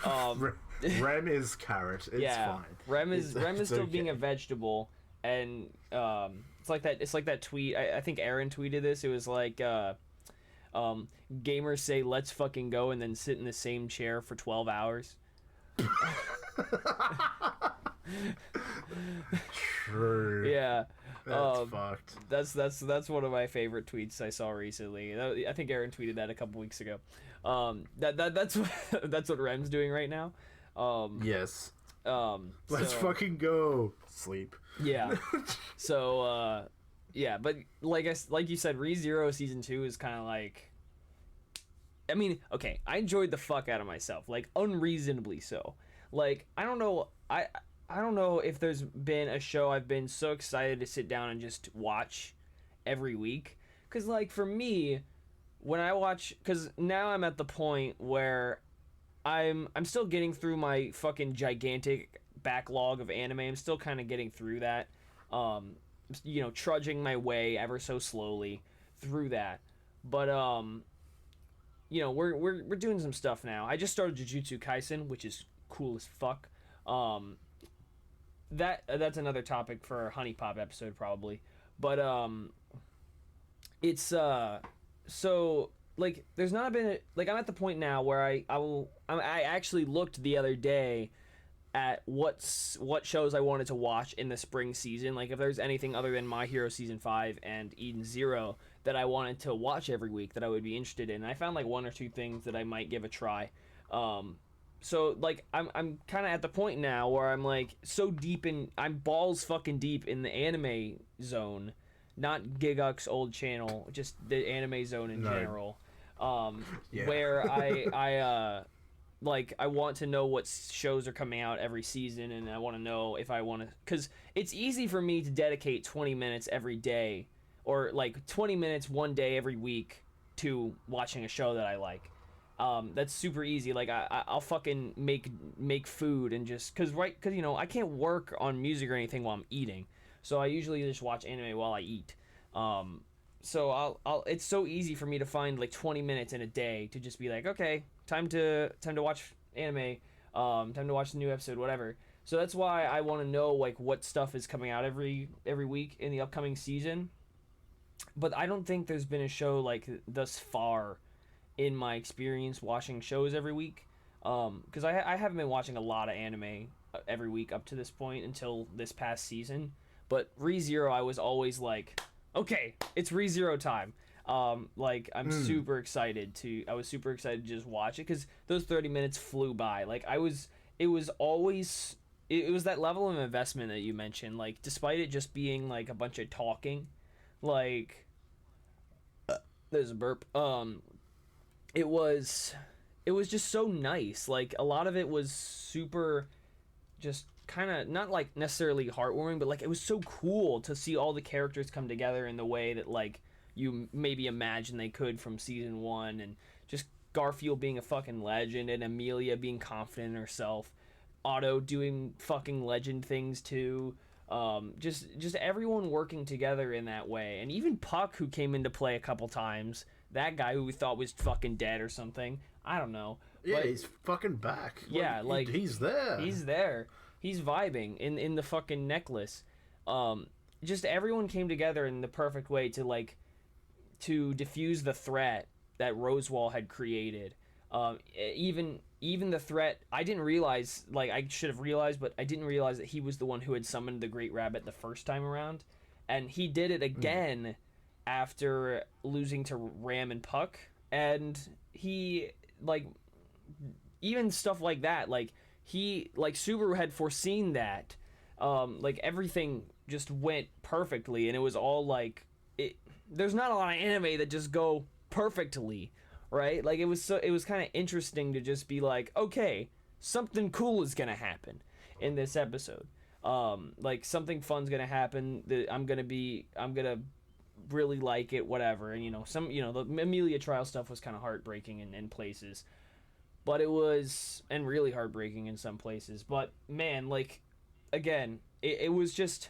Rem is carrot. It's fine. Rem is still being a vegetable. And it's like that tweet. I think Aaron tweeted this. It was like gamers say let's fucking go and then sit in the same chair for 12 hours. True. Yeah. That's fucked. That's one of my favorite tweets I saw recently. I think Aaron tweeted that a couple weeks ago. That's what Rem's doing right now. Yes. Let's fucking go. Sleep. Yeah. So, but like you said, ReZero season 2 is kind of like. I mean, okay, I enjoyed the fuck out of myself, like unreasonably so. Like I don't know if there's been a show I've been so excited to sit down and just watch every week. Cause like for me, when I watch, cause now I'm at the point where I'm still getting through my fucking gigantic backlog of anime. I'm still kind of getting through that, trudging my way ever so slowly through that. But we're doing some stuff now. I just started Jujutsu Kaisen, which is cool as fuck. That's another topic for a Honey Pop episode probably. But it's so like there's not been I'm at the point now where I actually looked the other day at what shows I wanted to watch in the spring season. Like if there's anything other than My Hero Season 5 and Eden Zero that I wanted to watch every week that I would be interested in. And I found like one or two things that I might give a try. So like I'm kind of at the point now where I'm like I'm balls fucking deep in the anime zone, not Giguk's old channel, just the anime zone in general. Where I like I want to know what shows are coming out every season, and I want to know if I want to, because it's easy for me to dedicate 20 minutes every day, or like 20 minutes one day every week to watching a show that I like. That's super easy. Like I'll fucking make food and just because you know I can't work on music or anything while I'm eating, so I usually just watch anime while I eat. So I'll it's so easy for me to find like 20 minutes in a day to just be like, okay, time to watch anime, time to watch the new episode, whatever. So that's why I want to know like what stuff is coming out every week in the upcoming season. But I don't think there's been a show like thus far in my experience watching shows every week. Because I haven't been watching a lot of anime every week up to this point until this past season. But ReZero, I was always like, okay, it's ReZero time. Like I was super excited to just watch it because those 30 minutes flew by. Like it was that level of investment that you mentioned. Like despite it just being like a bunch of talking, like there's a burp. It was just so nice. Like a lot of it was super just kind of not like necessarily heartwarming, but like it was so cool to see all the characters come together in the way that like you maybe imagine they could from season 1, and just Garfield being a fucking legend and Amelia being confident in herself, Otto doing fucking legend things too. Just everyone working together in that way, and even Puck, who came into play a couple times, that guy who we thought was fucking dead or something, I don't know. Yeah, but he's fucking back. Yeah, like he's there. He's there. He's vibing in the fucking necklace. Just everyone came together in the perfect way to diffuse the threat that Rosewall had created. Even the threat, I didn't realize, like I should have realized, but I didn't realize that he was the one who had summoned the Great Rabbit the first time around, and he did it again after losing to Ram and Puck, and he like even stuff like that, like Subaru had foreseen that, like everything just went perfectly, and it was all like there's not a lot of anime that just go perfectly, right? Like it was kind of interesting to just be like, okay, something cool is gonna happen in this episode. Like something fun's gonna happen that I'm gonna really like it, whatever. And the Amelia trial stuff was kind of heartbreaking in places, but it was, and really heartbreaking in some places. But man, like again, it was just,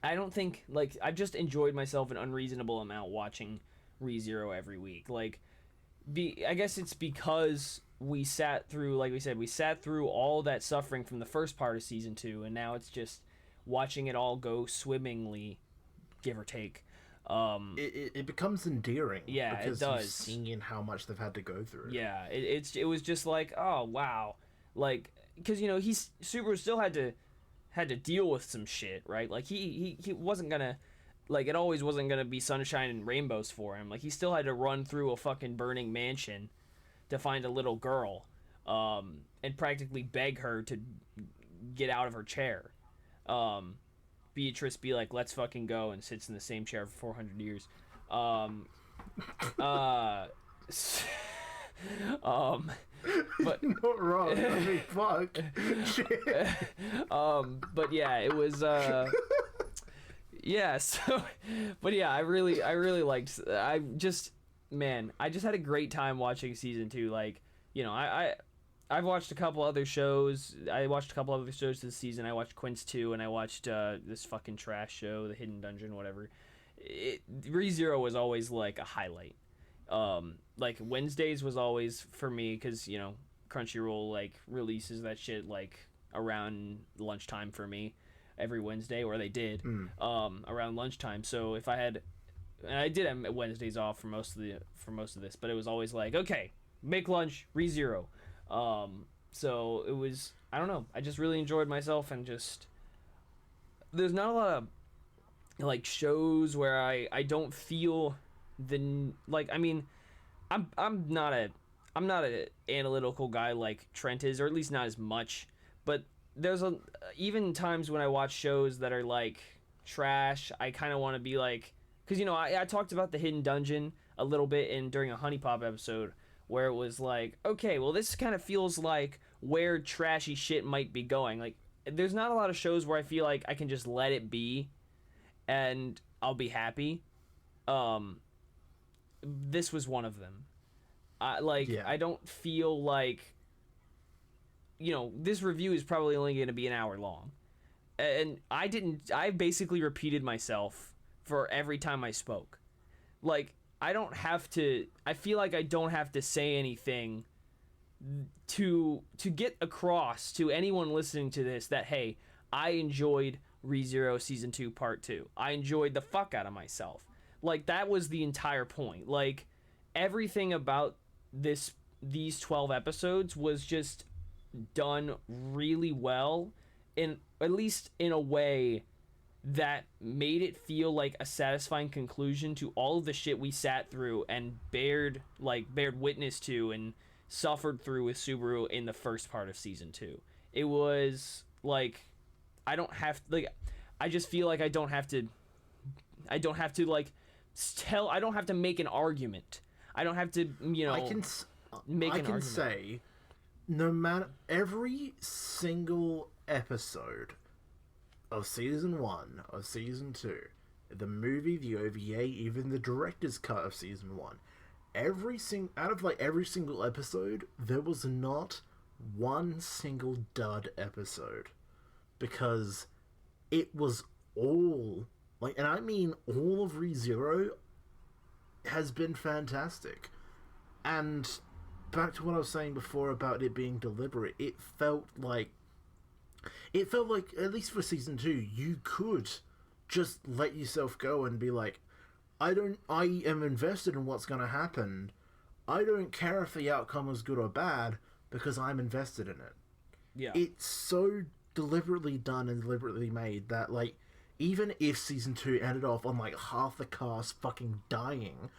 I don't think, like, I've just enjoyed myself an unreasonable amount watching ReZero every week. Like, I guess it's because we sat through, like we said, all that suffering from the first part of season 2, and now it's just watching it all go swimmingly, give or take. It becomes endearing. Yeah, because it does. You've seen how much they've had to go through. Yeah, it was just like, oh wow, like, because Subaru still had to deal with some shit, right? Like he wasn't gonna, like, it always wasn't gonna be sunshine and rainbows for him. Like he still had to run through a fucking burning mansion to find a little girl, and practically beg her to get out of her chair. Beatrice be like, let's fucking go, and sits in the same chair for 400 years. But not wrong. I mean, fuck. Shit. But yeah, it was yeah, so but yeah, I really liked, I just had a great time watching season 2. Like, I've watched a couple other shows. I watched a couple other shows this season. I watched Quince 2, and I watched this fucking trash show, The Hidden Dungeon, whatever. ReZero was always like a highlight. Like Wednesdays was always for me, because Crunchyroll like releases that shit like around lunchtime for me every Wednesday, or they did around lunchtime. So if I had, and I did have Wednesdays off for most of this, but it was always like, okay, make lunch, ReZero. So it was, I don't know, I just really enjoyed myself, and just, there's not a lot of like shows where I don't feel the, like, I mean, I'm not a analytical guy like Trent is, or at least not as much, but there's even times when I watch shows that are like trash, I kind of want to be like, because I talked about The Hidden Dungeon a little bit during a Honey Pop episode, where it was like, okay, well, this kind of feels like where trashy shit might be going. Like, there's not a lot of shows where I feel like I can just let it be and I'll be happy. Um, this was one of them. Yeah. I don't feel like, this review is probably only going to be an hour long. And I basically repeated myself for every time I spoke. Like, I feel like I don't have to say anything to get across to anyone listening to this that, hey, I enjoyed ReZero Season 2 Part 2. I enjoyed the fuck out of myself. Like, that was the entire point. Like, everything about these 12 episodes was just done really well, in at least in a way that made it feel like a satisfying conclusion to all of the shit we sat through and bared witness to and suffered through with Subaru in the first part of season 2. It was like, I just feel like I don't have to like I don't have to make an argument. I don't have to, make an argument. I can say, no matter, every single episode of season 1, of season 2, the movie, the OVA, even the director's cut of season 1, out of every single episode, there was not one single dud episode, because it was all, like, and I mean all of ReZero has been fantastic. And back to what I was saying before about it being deliberate, it felt like, at least for season 2, you could just let yourself go and be like, I am invested in what's going to happen. I don't care if the outcome is good or bad, because I'm invested in it. Yeah. It's so deliberately done and deliberately made that, like, even if season 2 ended off on, like, half the cast fucking dying,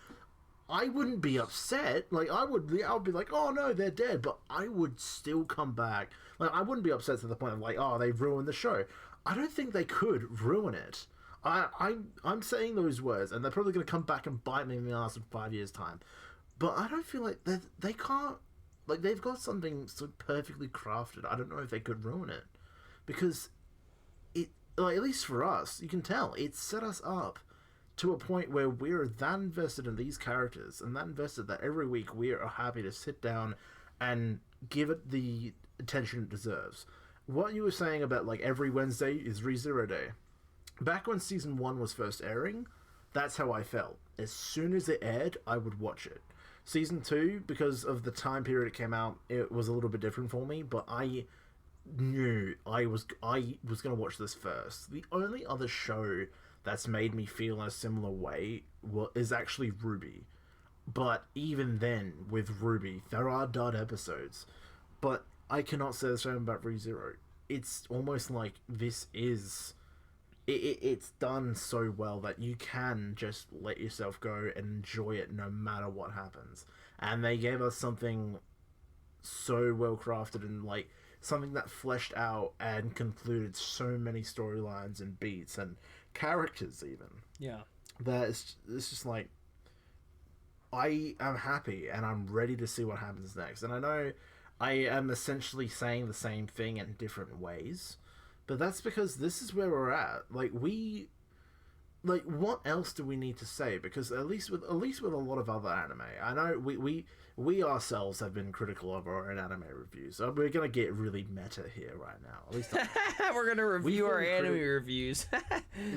I wouldn't be upset. Like, I would be like, oh no, they're dead, but I would still come back. Like, I wouldn't be upset to the point of, like, oh, they've ruined the show. I don't think they could ruin it. I'm saying those words, and they're probably going to come back and bite me in the ass in 5 years' time. But I don't feel like they can't. Like, they've got something so perfectly crafted. I don't know if they could ruin it, because it, like, at least for us, you can tell it set us up to a point where we're that invested in these characters and that invested that every week we are happy to sit down and give it the attention it deserves. What you were saying about, like, every Wednesday is ReZero Day. Back when season 1 was first airing, that's how I felt. As soon as it aired, I would watch it. Season 2, because of the time period it came out, it was a little bit different for me, but I knew I was going to watch this first. The only other show that's made me feel in a similar way is actually Ruby. But even then, with Ruby, there are dud episodes. But I cannot say the same about ReZero. It's almost like this is... It's done so well that you can just let yourself go and enjoy it no matter what happens. And they gave us something so well crafted and, like, something that fleshed out and concluded so many storylines and beats and characters even. Yeah. That it's just like, I am happy and I'm ready to see what happens next. And I know I am essentially saying the same thing in different ways, but that's because this is where we're at. Like, what else do we need to say? Because at least with a lot of other anime, I know we ourselves have been critical of our own anime reviews. So we're gonna get really meta here right now. At least we're gonna review our anime reviews.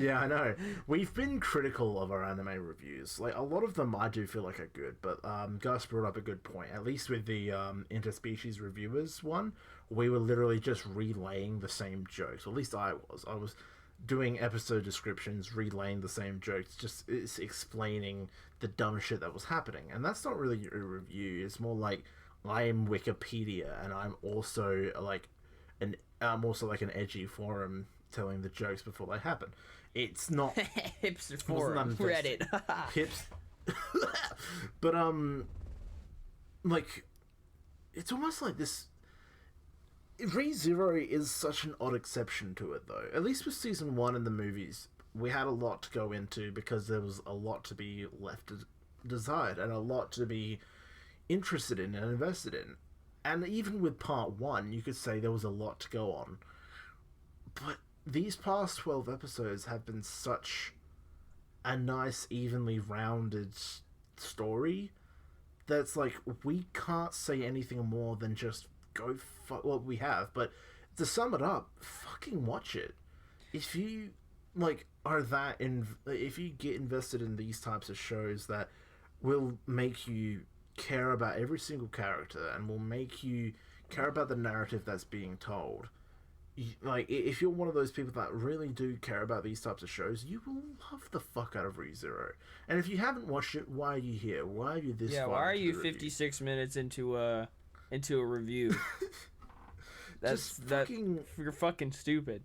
Yeah, I know. We've been critical of our anime reviews. Like, a lot of them I do feel like are good, but Gus brought up a good point. At least with the interspecies reviewers one, we were literally just relaying the same jokes. Or at least I was doing episode descriptions, relaying the same jokes, just explaining the dumb shit that was happening. And that's not really a review. It's more like, I am Wikipedia, and I'm also like an edgy forum telling the jokes before they happen. It's not hipster forum, Reddit. Hips. But like, it's almost like this. ReZero is such an odd exception to it, though. At least with season 1 and the movies, we had a lot to go into because there was a lot to be left desired and a lot to be interested in and invested in. And even with part 1, you could say there was a lot to go on. But these past 12 episodes have been such a nice, evenly rounded story that's like, we can't say anything more than just go well, we have, but to sum it up, fucking watch it. If you like are that if you get invested in these types of shows that will make you care about every single character and will make you care about the narrative that's being told, like, if you're one of those people that really do care about these types of shows, you will love the fuck out of ReZero. And if you haven't watched it, why are you here? Why are you this far? Yeah, why are you 56 minutes into a review? You're fucking stupid.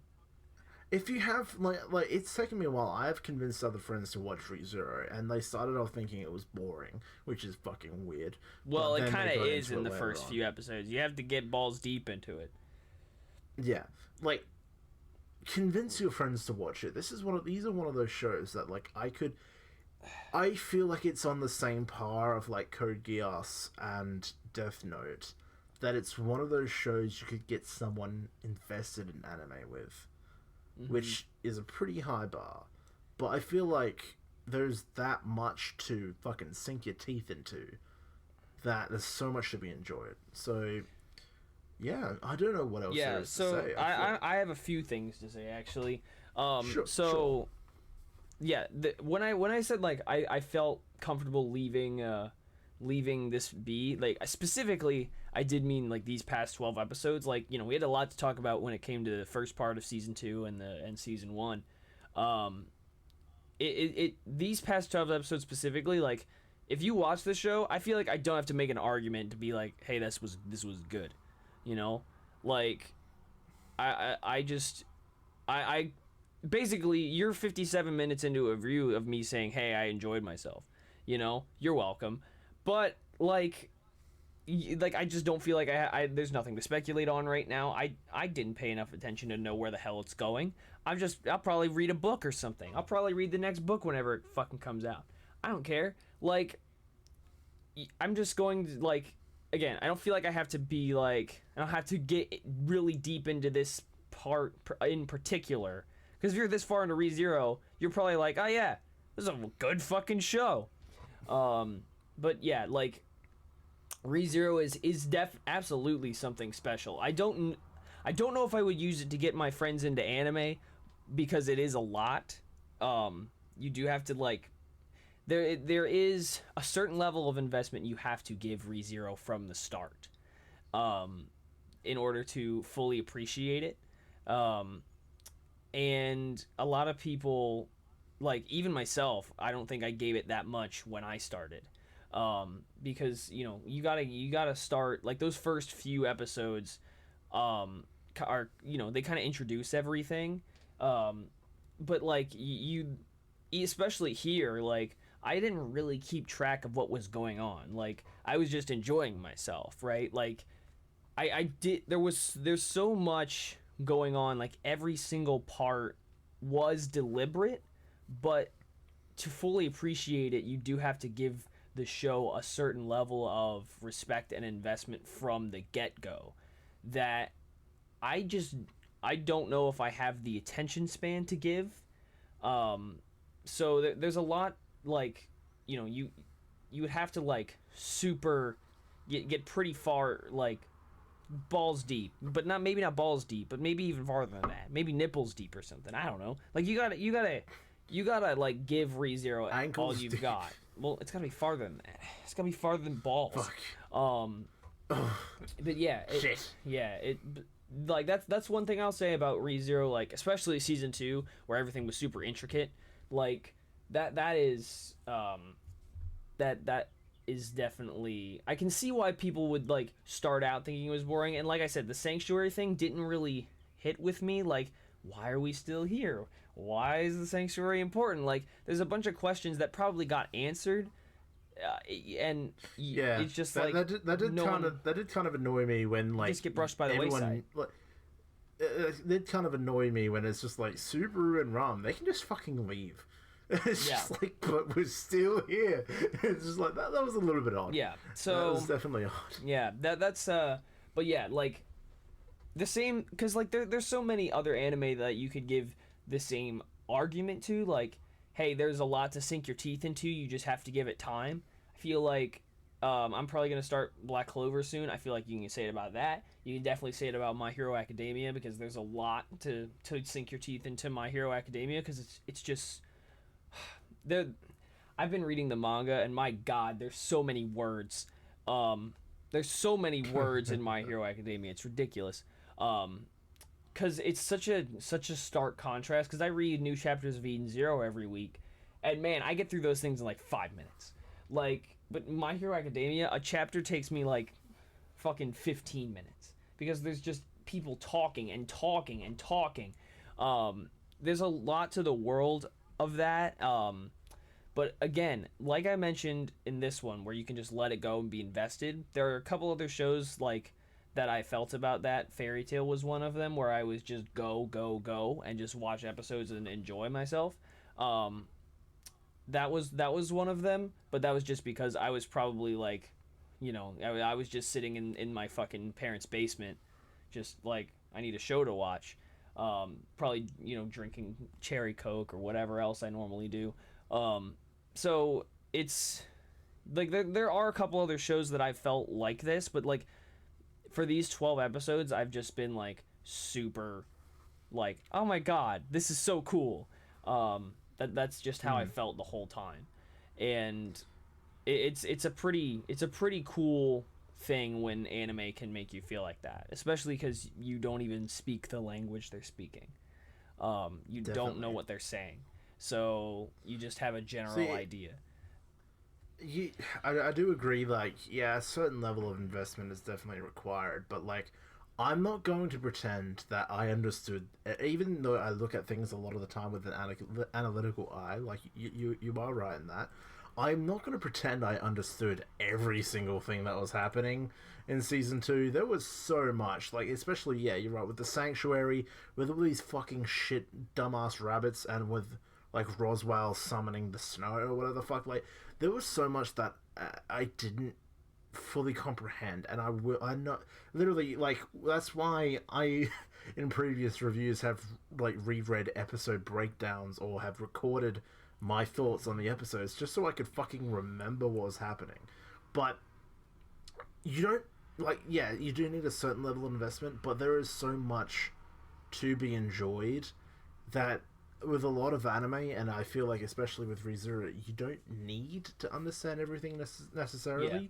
If you have like it's taken me a while. I have convinced other friends to watch ReZero, and they started off thinking it was boring, which is fucking weird. Well, it kind of is in the first few episodes. You have to get balls deep into it. Yeah, like, convince your friends to watch it. These are one of those shows that, like, I feel like it's on the same par of, like, Code Geass and Death Note. That it's one of those shows you could get someone invested in anime with. Mm-hmm. Which is a pretty high bar. But I feel like there's that much to fucking sink your teeth into, that there's so much to be enjoyed. So... yeah, I don't know what else there is to say. I have a few things to say, actually. Sure. Yeah, when I said, like, I felt comfortable leaving this be, like, specifically, I did mean, like, these past 12 episodes. Like, you know, we had a lot to talk about when it came to the first part of Season 2 and Season 1. These past 12 episodes specifically, like, if you watch this show, I feel like I don't have to make an argument to be like, hey, this was good. You know, like, I basically, you're 57 minutes into a review of me saying, hey, I enjoyed myself. You know, you're welcome. But, like, I just don't feel like there's nothing to speculate on right now. I didn't pay enough attention to know where the hell it's going. I'll probably read a book or something. I'll probably read the next book whenever it fucking comes out. I don't care. Like, I'm just going to, like... Again, I don't feel like I have to be like... I don't have to get really deep into this part in particular. Because if you're this far into ReZero, you're probably like, oh yeah, this is a good fucking show. But yeah, like... ReZero is absolutely something special. I don't know if I would use it to get my friends into anime, because it is a lot. You do have to, like... There is a certain level of investment you have to give ReZero from the start, in order to fully appreciate it. And a lot of people, like even myself, I don't think I gave it that much when I started, because you know you gotta start, like, those first few episodes, are, you know, they kind of introduce everything, but like you especially here, like, I didn't really keep track of what was going on. Like, I was just enjoying myself, right? Like, there's so much going on. Like, every single part was deliberate, but to fully appreciate it, you do have to give the show a certain level of respect and investment from the get-go that I don't know if I have the attention span to give. So there's a lot, like, you know, you would have to, like, super get pretty far, like, balls deep, but maybe not balls deep, but maybe even farther than that, maybe nipples deep or something. I don't know. Like, you gotta like give ReZero all you've deep. Got. Well, it's gotta be farther than that. It's gotta be farther than balls. Fuck. But yeah, like, that's one thing I'll say about ReZero, like, especially season 2, where everything was super intricate. Like, that is definitely, I can see why people would, like, start out thinking it was boring. And like I said, the sanctuary thing didn't really hit with me. Like, why are we still here? Why is the sanctuary important? Like, there's a bunch of questions that probably got answered, and yeah, it's just like that did kind of annoy me when, like, just get brushed by the wayside. Like, it did kind of annoy me when it's just like Subaru and Ram, they can just fucking leave. It's Yeah. just like, but we're still here. It's just like that was a little bit odd. Yeah. That So was definitely odd. yeah, that's but yeah, like the same, because like there's so many other anime that you could give the same argument to, like, hey, there's a lot to sink your teeth into, you just have to give it time. I feel like I'm probably gonna start Black Clover soon. I feel like you can say it about that. You can definitely say it about My Hero Academia, because there's a lot to sink your teeth into My Hero Academia, because it's just the I've been reading the manga, and my god, there's so many words. There's so many words in My Hero Academia. It's ridiculous. Because it's such a stark contrast. Because I read new chapters of Eden Zero every week, and man, I get through those things in like 5 minutes. Like, but My Hero Academia, a chapter takes me like fucking 15 minutes, because there's just people talking and talking and talking. There's a lot to the world of that. But again, like I mentioned in this one, where you can just let it go and be invested, there are a couple other shows like that I felt about that. Fairy Tail was one of them, where I was just go, go, go, and just watch episodes and enjoy myself. Um, that was one of them, but that was just because I was probably like, I was just sitting in my fucking parents' basement, just like, I need a show to watch. Probably, drinking cherry Coke or whatever else I normally do. So it's like there are a couple other shows that I felt like this, but like for these 12 episodes, I've just been like super like, oh my god, this is so cool. That's just how I felt the whole time, and it's a pretty cool thing when anime can make you feel like that, especially because you don't even speak the language they're speaking. You don't know Definitely. what they're saying, so you just have a general See, idea. you, I do agree. Like, yeah, a certain level of investment is definitely required, but like, I'm not going to pretend that I understood. Even though I look at things a lot of the time with an analytical eye, like you are right in that. I'm not going to pretend I understood every single thing that was happening in season two. There was so much, like, especially, yeah, you're right, with the sanctuary, with all these fucking shit dumbass rabbits, and with like Roswell summoning the snow or whatever the fuck. Like, there was so much that I didn't fully comprehend, and I'm not literally like, that's why I in previous reviews have like reread episode breakdowns or have recorded my thoughts on the episodes just so I could fucking remember what was happening. But you don't, like, yeah, you do need a certain level of investment, but there is so much to be enjoyed that with a lot of anime, and I feel like especially with ReZero, you don't need to understand everything necessarily. Yeah.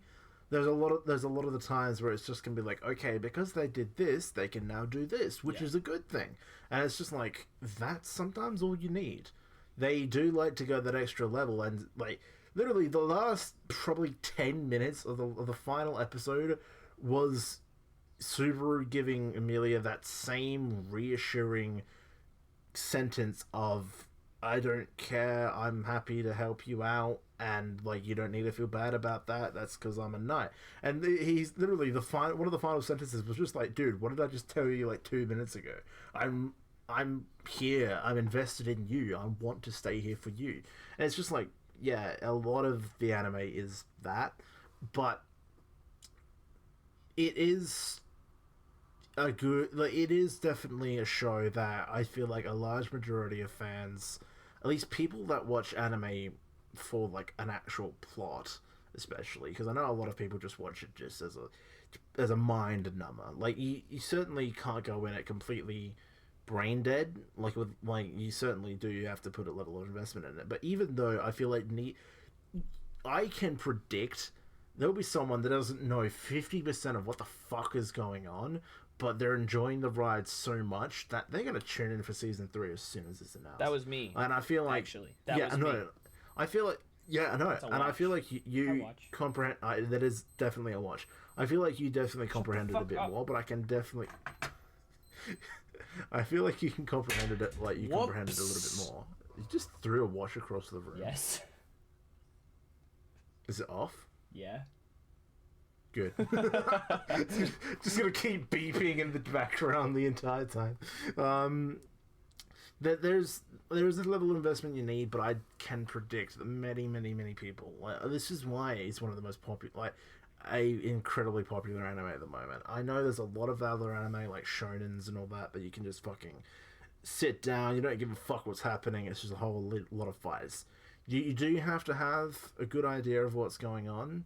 There's a lot of the times where it's just gonna be like, okay, because they did this, they can now do this, which Yeah. is a good thing, and it's just like, that's sometimes all you need. They do like to go that extra level, and like, literally the last probably 10 minutes of the final episode was Subaru giving Amelia that same reassuring sentence of, I don't care, I'm happy to help you out, and like, you don't need to feel bad about that, that's because I'm a knight. And he's literally, one of the final sentences was just like, dude, what did I just tell you like 2 minutes ago? I'm here, I'm invested in you, I want to stay here for you. And it's just like, yeah, a lot of the anime is that, but it is a good, like, it is definitely a show that I feel like a large majority of fans, at least people that watch anime for like an actual plot, especially because I know a lot of people just watch it just as a mind number. Like, you certainly can't go in it completely brain dead, like, with like, you certainly do have to put a level of investment in it. But even though I feel like I can predict there'll be someone that doesn't know 50% of what the fuck is going on, but they're enjoying the ride so much that they're going to tune in for season 3 as soon as it's announced. That was me. And I feel like, Actually, that yeah, was I know. me. I feel like, yeah, I know, That's a and I feel watch. like you watch. comprehend. That is definitely a watch. I feel like you definitely comprehended a fuck bit up. more, but I can definitely. I feel like you can comprehend it, like you comprehended a little bit more. You just threw a watch across the room. Yes. Is it off? Yeah. Good. Just gonna keep beeping in the background the entire time. there's a level of investment you need, but I can predict that many people. Like, this is why it's one of the most popular, like, incredibly popular anime at the moment. I know there's a lot of other anime like shonens and all that, but you can just fucking sit down. You don't give a fuck what's happening. It's just a whole lot of fights. You do have to have a good idea of what's going on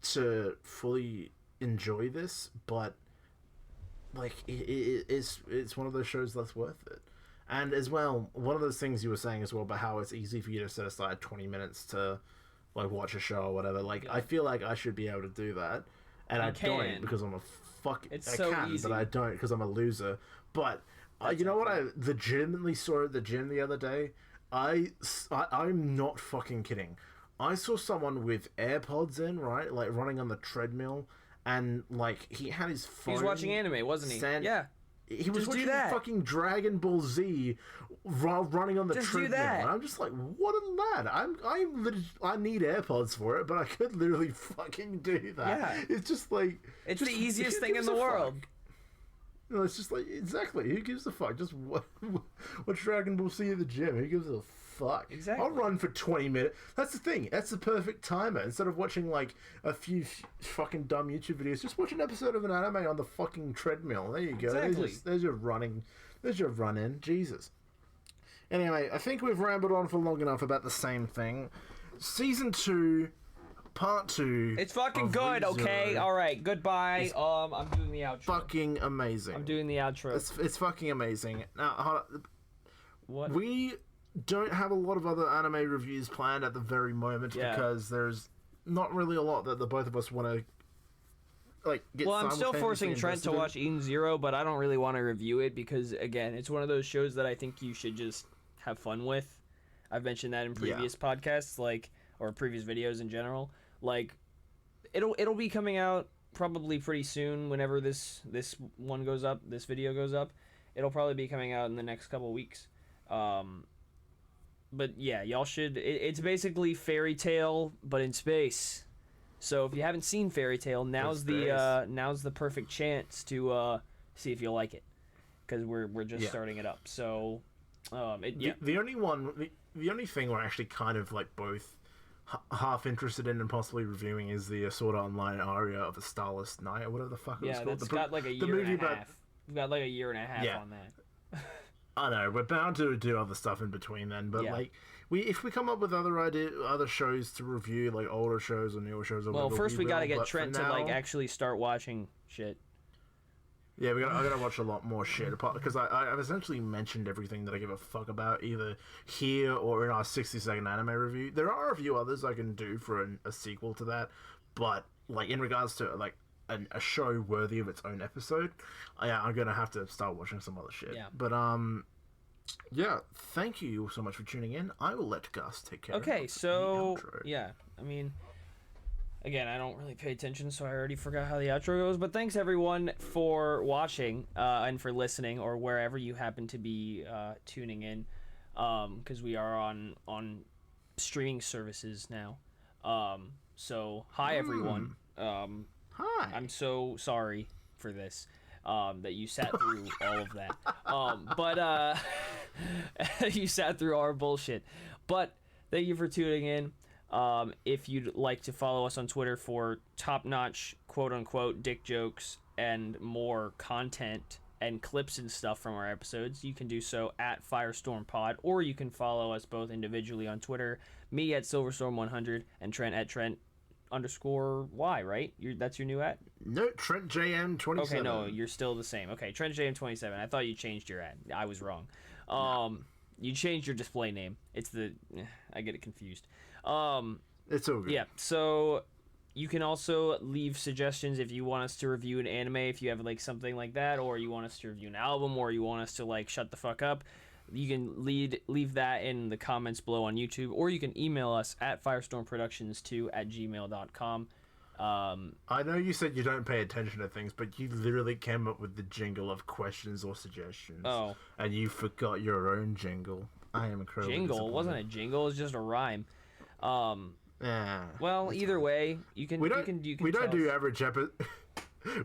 to fully enjoy this, but like it's one of those shows that's worth it. And as well, one of those things you were saying as well about how it's easy for you to set aside 20 minutes to like watch a show or whatever. Like, I feel like I should be able to do that, and I don't because I'm a fuck. It's I so can, easy. but I don't because I'm a loser. But you know what? I legitimately saw at the gym the other day. I'm not fucking kidding. I saw someone with AirPods in, right, like running on the treadmill, and like he had his phone. He was watching anime, wasn't he? Yeah. He was Just do watching that. fucking Dragon Ball Z while running on the Just do treadmill. that. And I'm just like, what a lad! I need AirPods for it, but I could literally fucking do that. Yeah. It's just like It's just, the easiest who thing in gives the a world. fuck? No, it's just like, exactly. Who gives a fuck? Just watch Dragon Ball Z at the gym. Who gives a fuck? Exactly. I'll run for 20 minutes. That's the thing. That's the perfect timer. Instead of watching like a few fucking dumb YouTube videos, just watch an episode of an anime on the fucking treadmill. There you go. Exactly. There's your running. There's your run-in. Jesus. Anyway, I think we've rambled on for long enough about the same thing. Season 2... Part 2. It's fucking good, okay? Alright, goodbye. I'm doing the outro. Fucking amazing. I'm doing the outro. It's fucking amazing. Now, hold on. What? We don't have a lot of other anime reviews planned at the very moment because there's not really a lot that the both of us want to like get. Well, I'm still forcing simultaneously Trent to invested watch Eden Zero, but I don't really want to review it because, again, it's one of those shows that I think you should just have fun with. I've mentioned that in previous podcasts, like, or previous videos in general. Like, it'll be coming out probably pretty soon. Whenever this one goes up, this video goes up, it'll probably be coming out in the next couple weeks. But yeah, y'all should. It's basically Fairy Tail, but in space. So if you haven't seen Fairy Tail, now's the perfect chance to see if you'll like it, because we're just starting it up. So the only thing we're actually kind of like both half interested in and possibly reviewing is the Sword Art Online aria of a Starless Night or whatever the fuck it was called. Yeah, that's got like a year and a half. We've got like a year and a half on that. I know, we're bound to do other stuff in between then, but like if we come up with other shows to review, like older shows or newer shows, or well, whatever, first we gotta get but Trent to like actually start watching shit. Yeah, I gotta watch a lot more shit because I've essentially mentioned everything that I give a fuck about, either here or in our 60-second anime review. There are a few others I can do for a sequel to that, but like in regards to like a show worthy of its own episode, I'm gonna have to start watching some other shit. Yeah. But yeah, thank you so much for tuning in. I will let Gus take care. Okay, of so the outro. yeah, I mean, again, I don't really pay attention, so I already forgot how the outro goes. But thanks everyone for watching and for listening, or wherever you happen to be tuning in, because we are on streaming services now. So hi everyone. Hi. I'm so sorry for this. That you sat through all of that. But you sat through our bullshit. But thank you for tuning in. If you'd like to follow us on Twitter for top-notch, quote-unquote, dick jokes and more content and clips and stuff from our episodes, you can do so at FireStorm Pod, or you can follow us both individually on Twitter, me at SilverStorm100 and Trent at Trent_Y, right? That's your new at? No, Trent JM27. Okay, no, you're still the same. Okay, Trent JM27. I thought you changed your ad. I was wrong. You changed your display name. I get it confused. It's all good. Yeah, so you can also leave suggestions if you want us to review an anime, if you have like something like that, or you want us to review an album, or you want us to like shut the fuck up. You can leave that in the comments below on YouTube, or you can email us at firestormproductions2@gmail.com. I know you said you don't pay attention to things, but you literally came up with the jingle of questions or suggestions. Oh. And you forgot your own jingle. I am incredibly Jingle? It wasn't a jingle, it was just a rhyme. Yeah. Well, either way, you can We don't do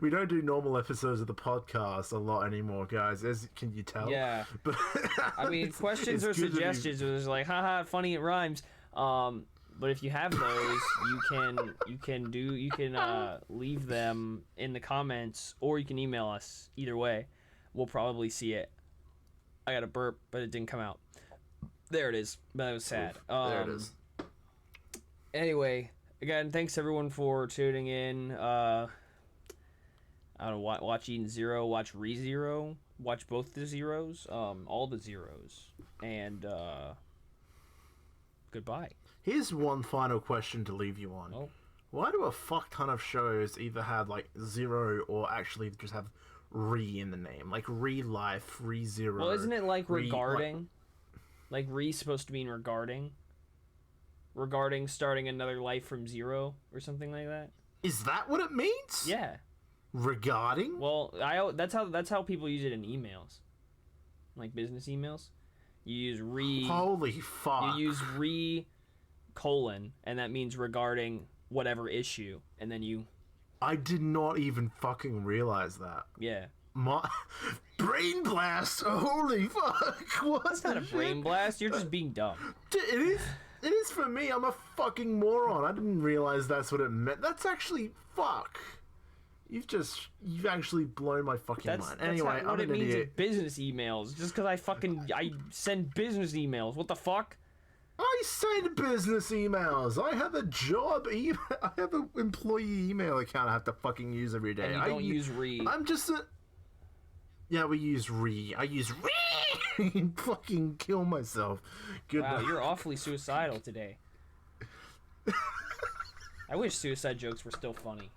We don't do normal episodes of the podcast a lot anymore, guys. As can you tell? Yeah. But I mean, questions or suggestions. It was like, haha, funny, it rhymes. But if you have those, you can leave them in the comments, or you can email us. Either way, we'll probably see it. I got a burp, but it didn't come out. There it is. That was sad. There it is. Anyway, again, thanks everyone for tuning in. I don't know, watch Eden Zero, watch ReZero, watch both the zeros, all the zeros, and goodbye. Here's one final question to leave you on. Oh. Why do a fuck ton of shows either have like zero or actually just have re in the name? Like re-life, re-zero. Well, isn't it like regarding? Like re supposed to mean regarding? Regarding starting another life from zero or something like that? Is that what it means? Yeah. Regarding? Well, that's how people use it in emails. Like business emails. You use re. Holy fuck. You use re colon, and that means regarding whatever issue, and then you. I did not even fucking realize that. Yeah. My brain blast! Holy fuck! What? That's not a brain blast. You're just being dumb. It is. It is for me. I'm a fucking moron. I didn't realize that's what it meant. That's actually fuck. You've actually blown my fucking mind. Anyway, what I'm it an means idiot. in business emails. Just because I send business emails. What the fuck? I send business emails. I have a job email. I have an employee email account I have to fucking use every day. And you don't use re. I'm just a. Yeah, we use re. I use re. Fucking kill myself. Good Wow, night. you're awfully suicidal today. I wish suicide jokes were still funny.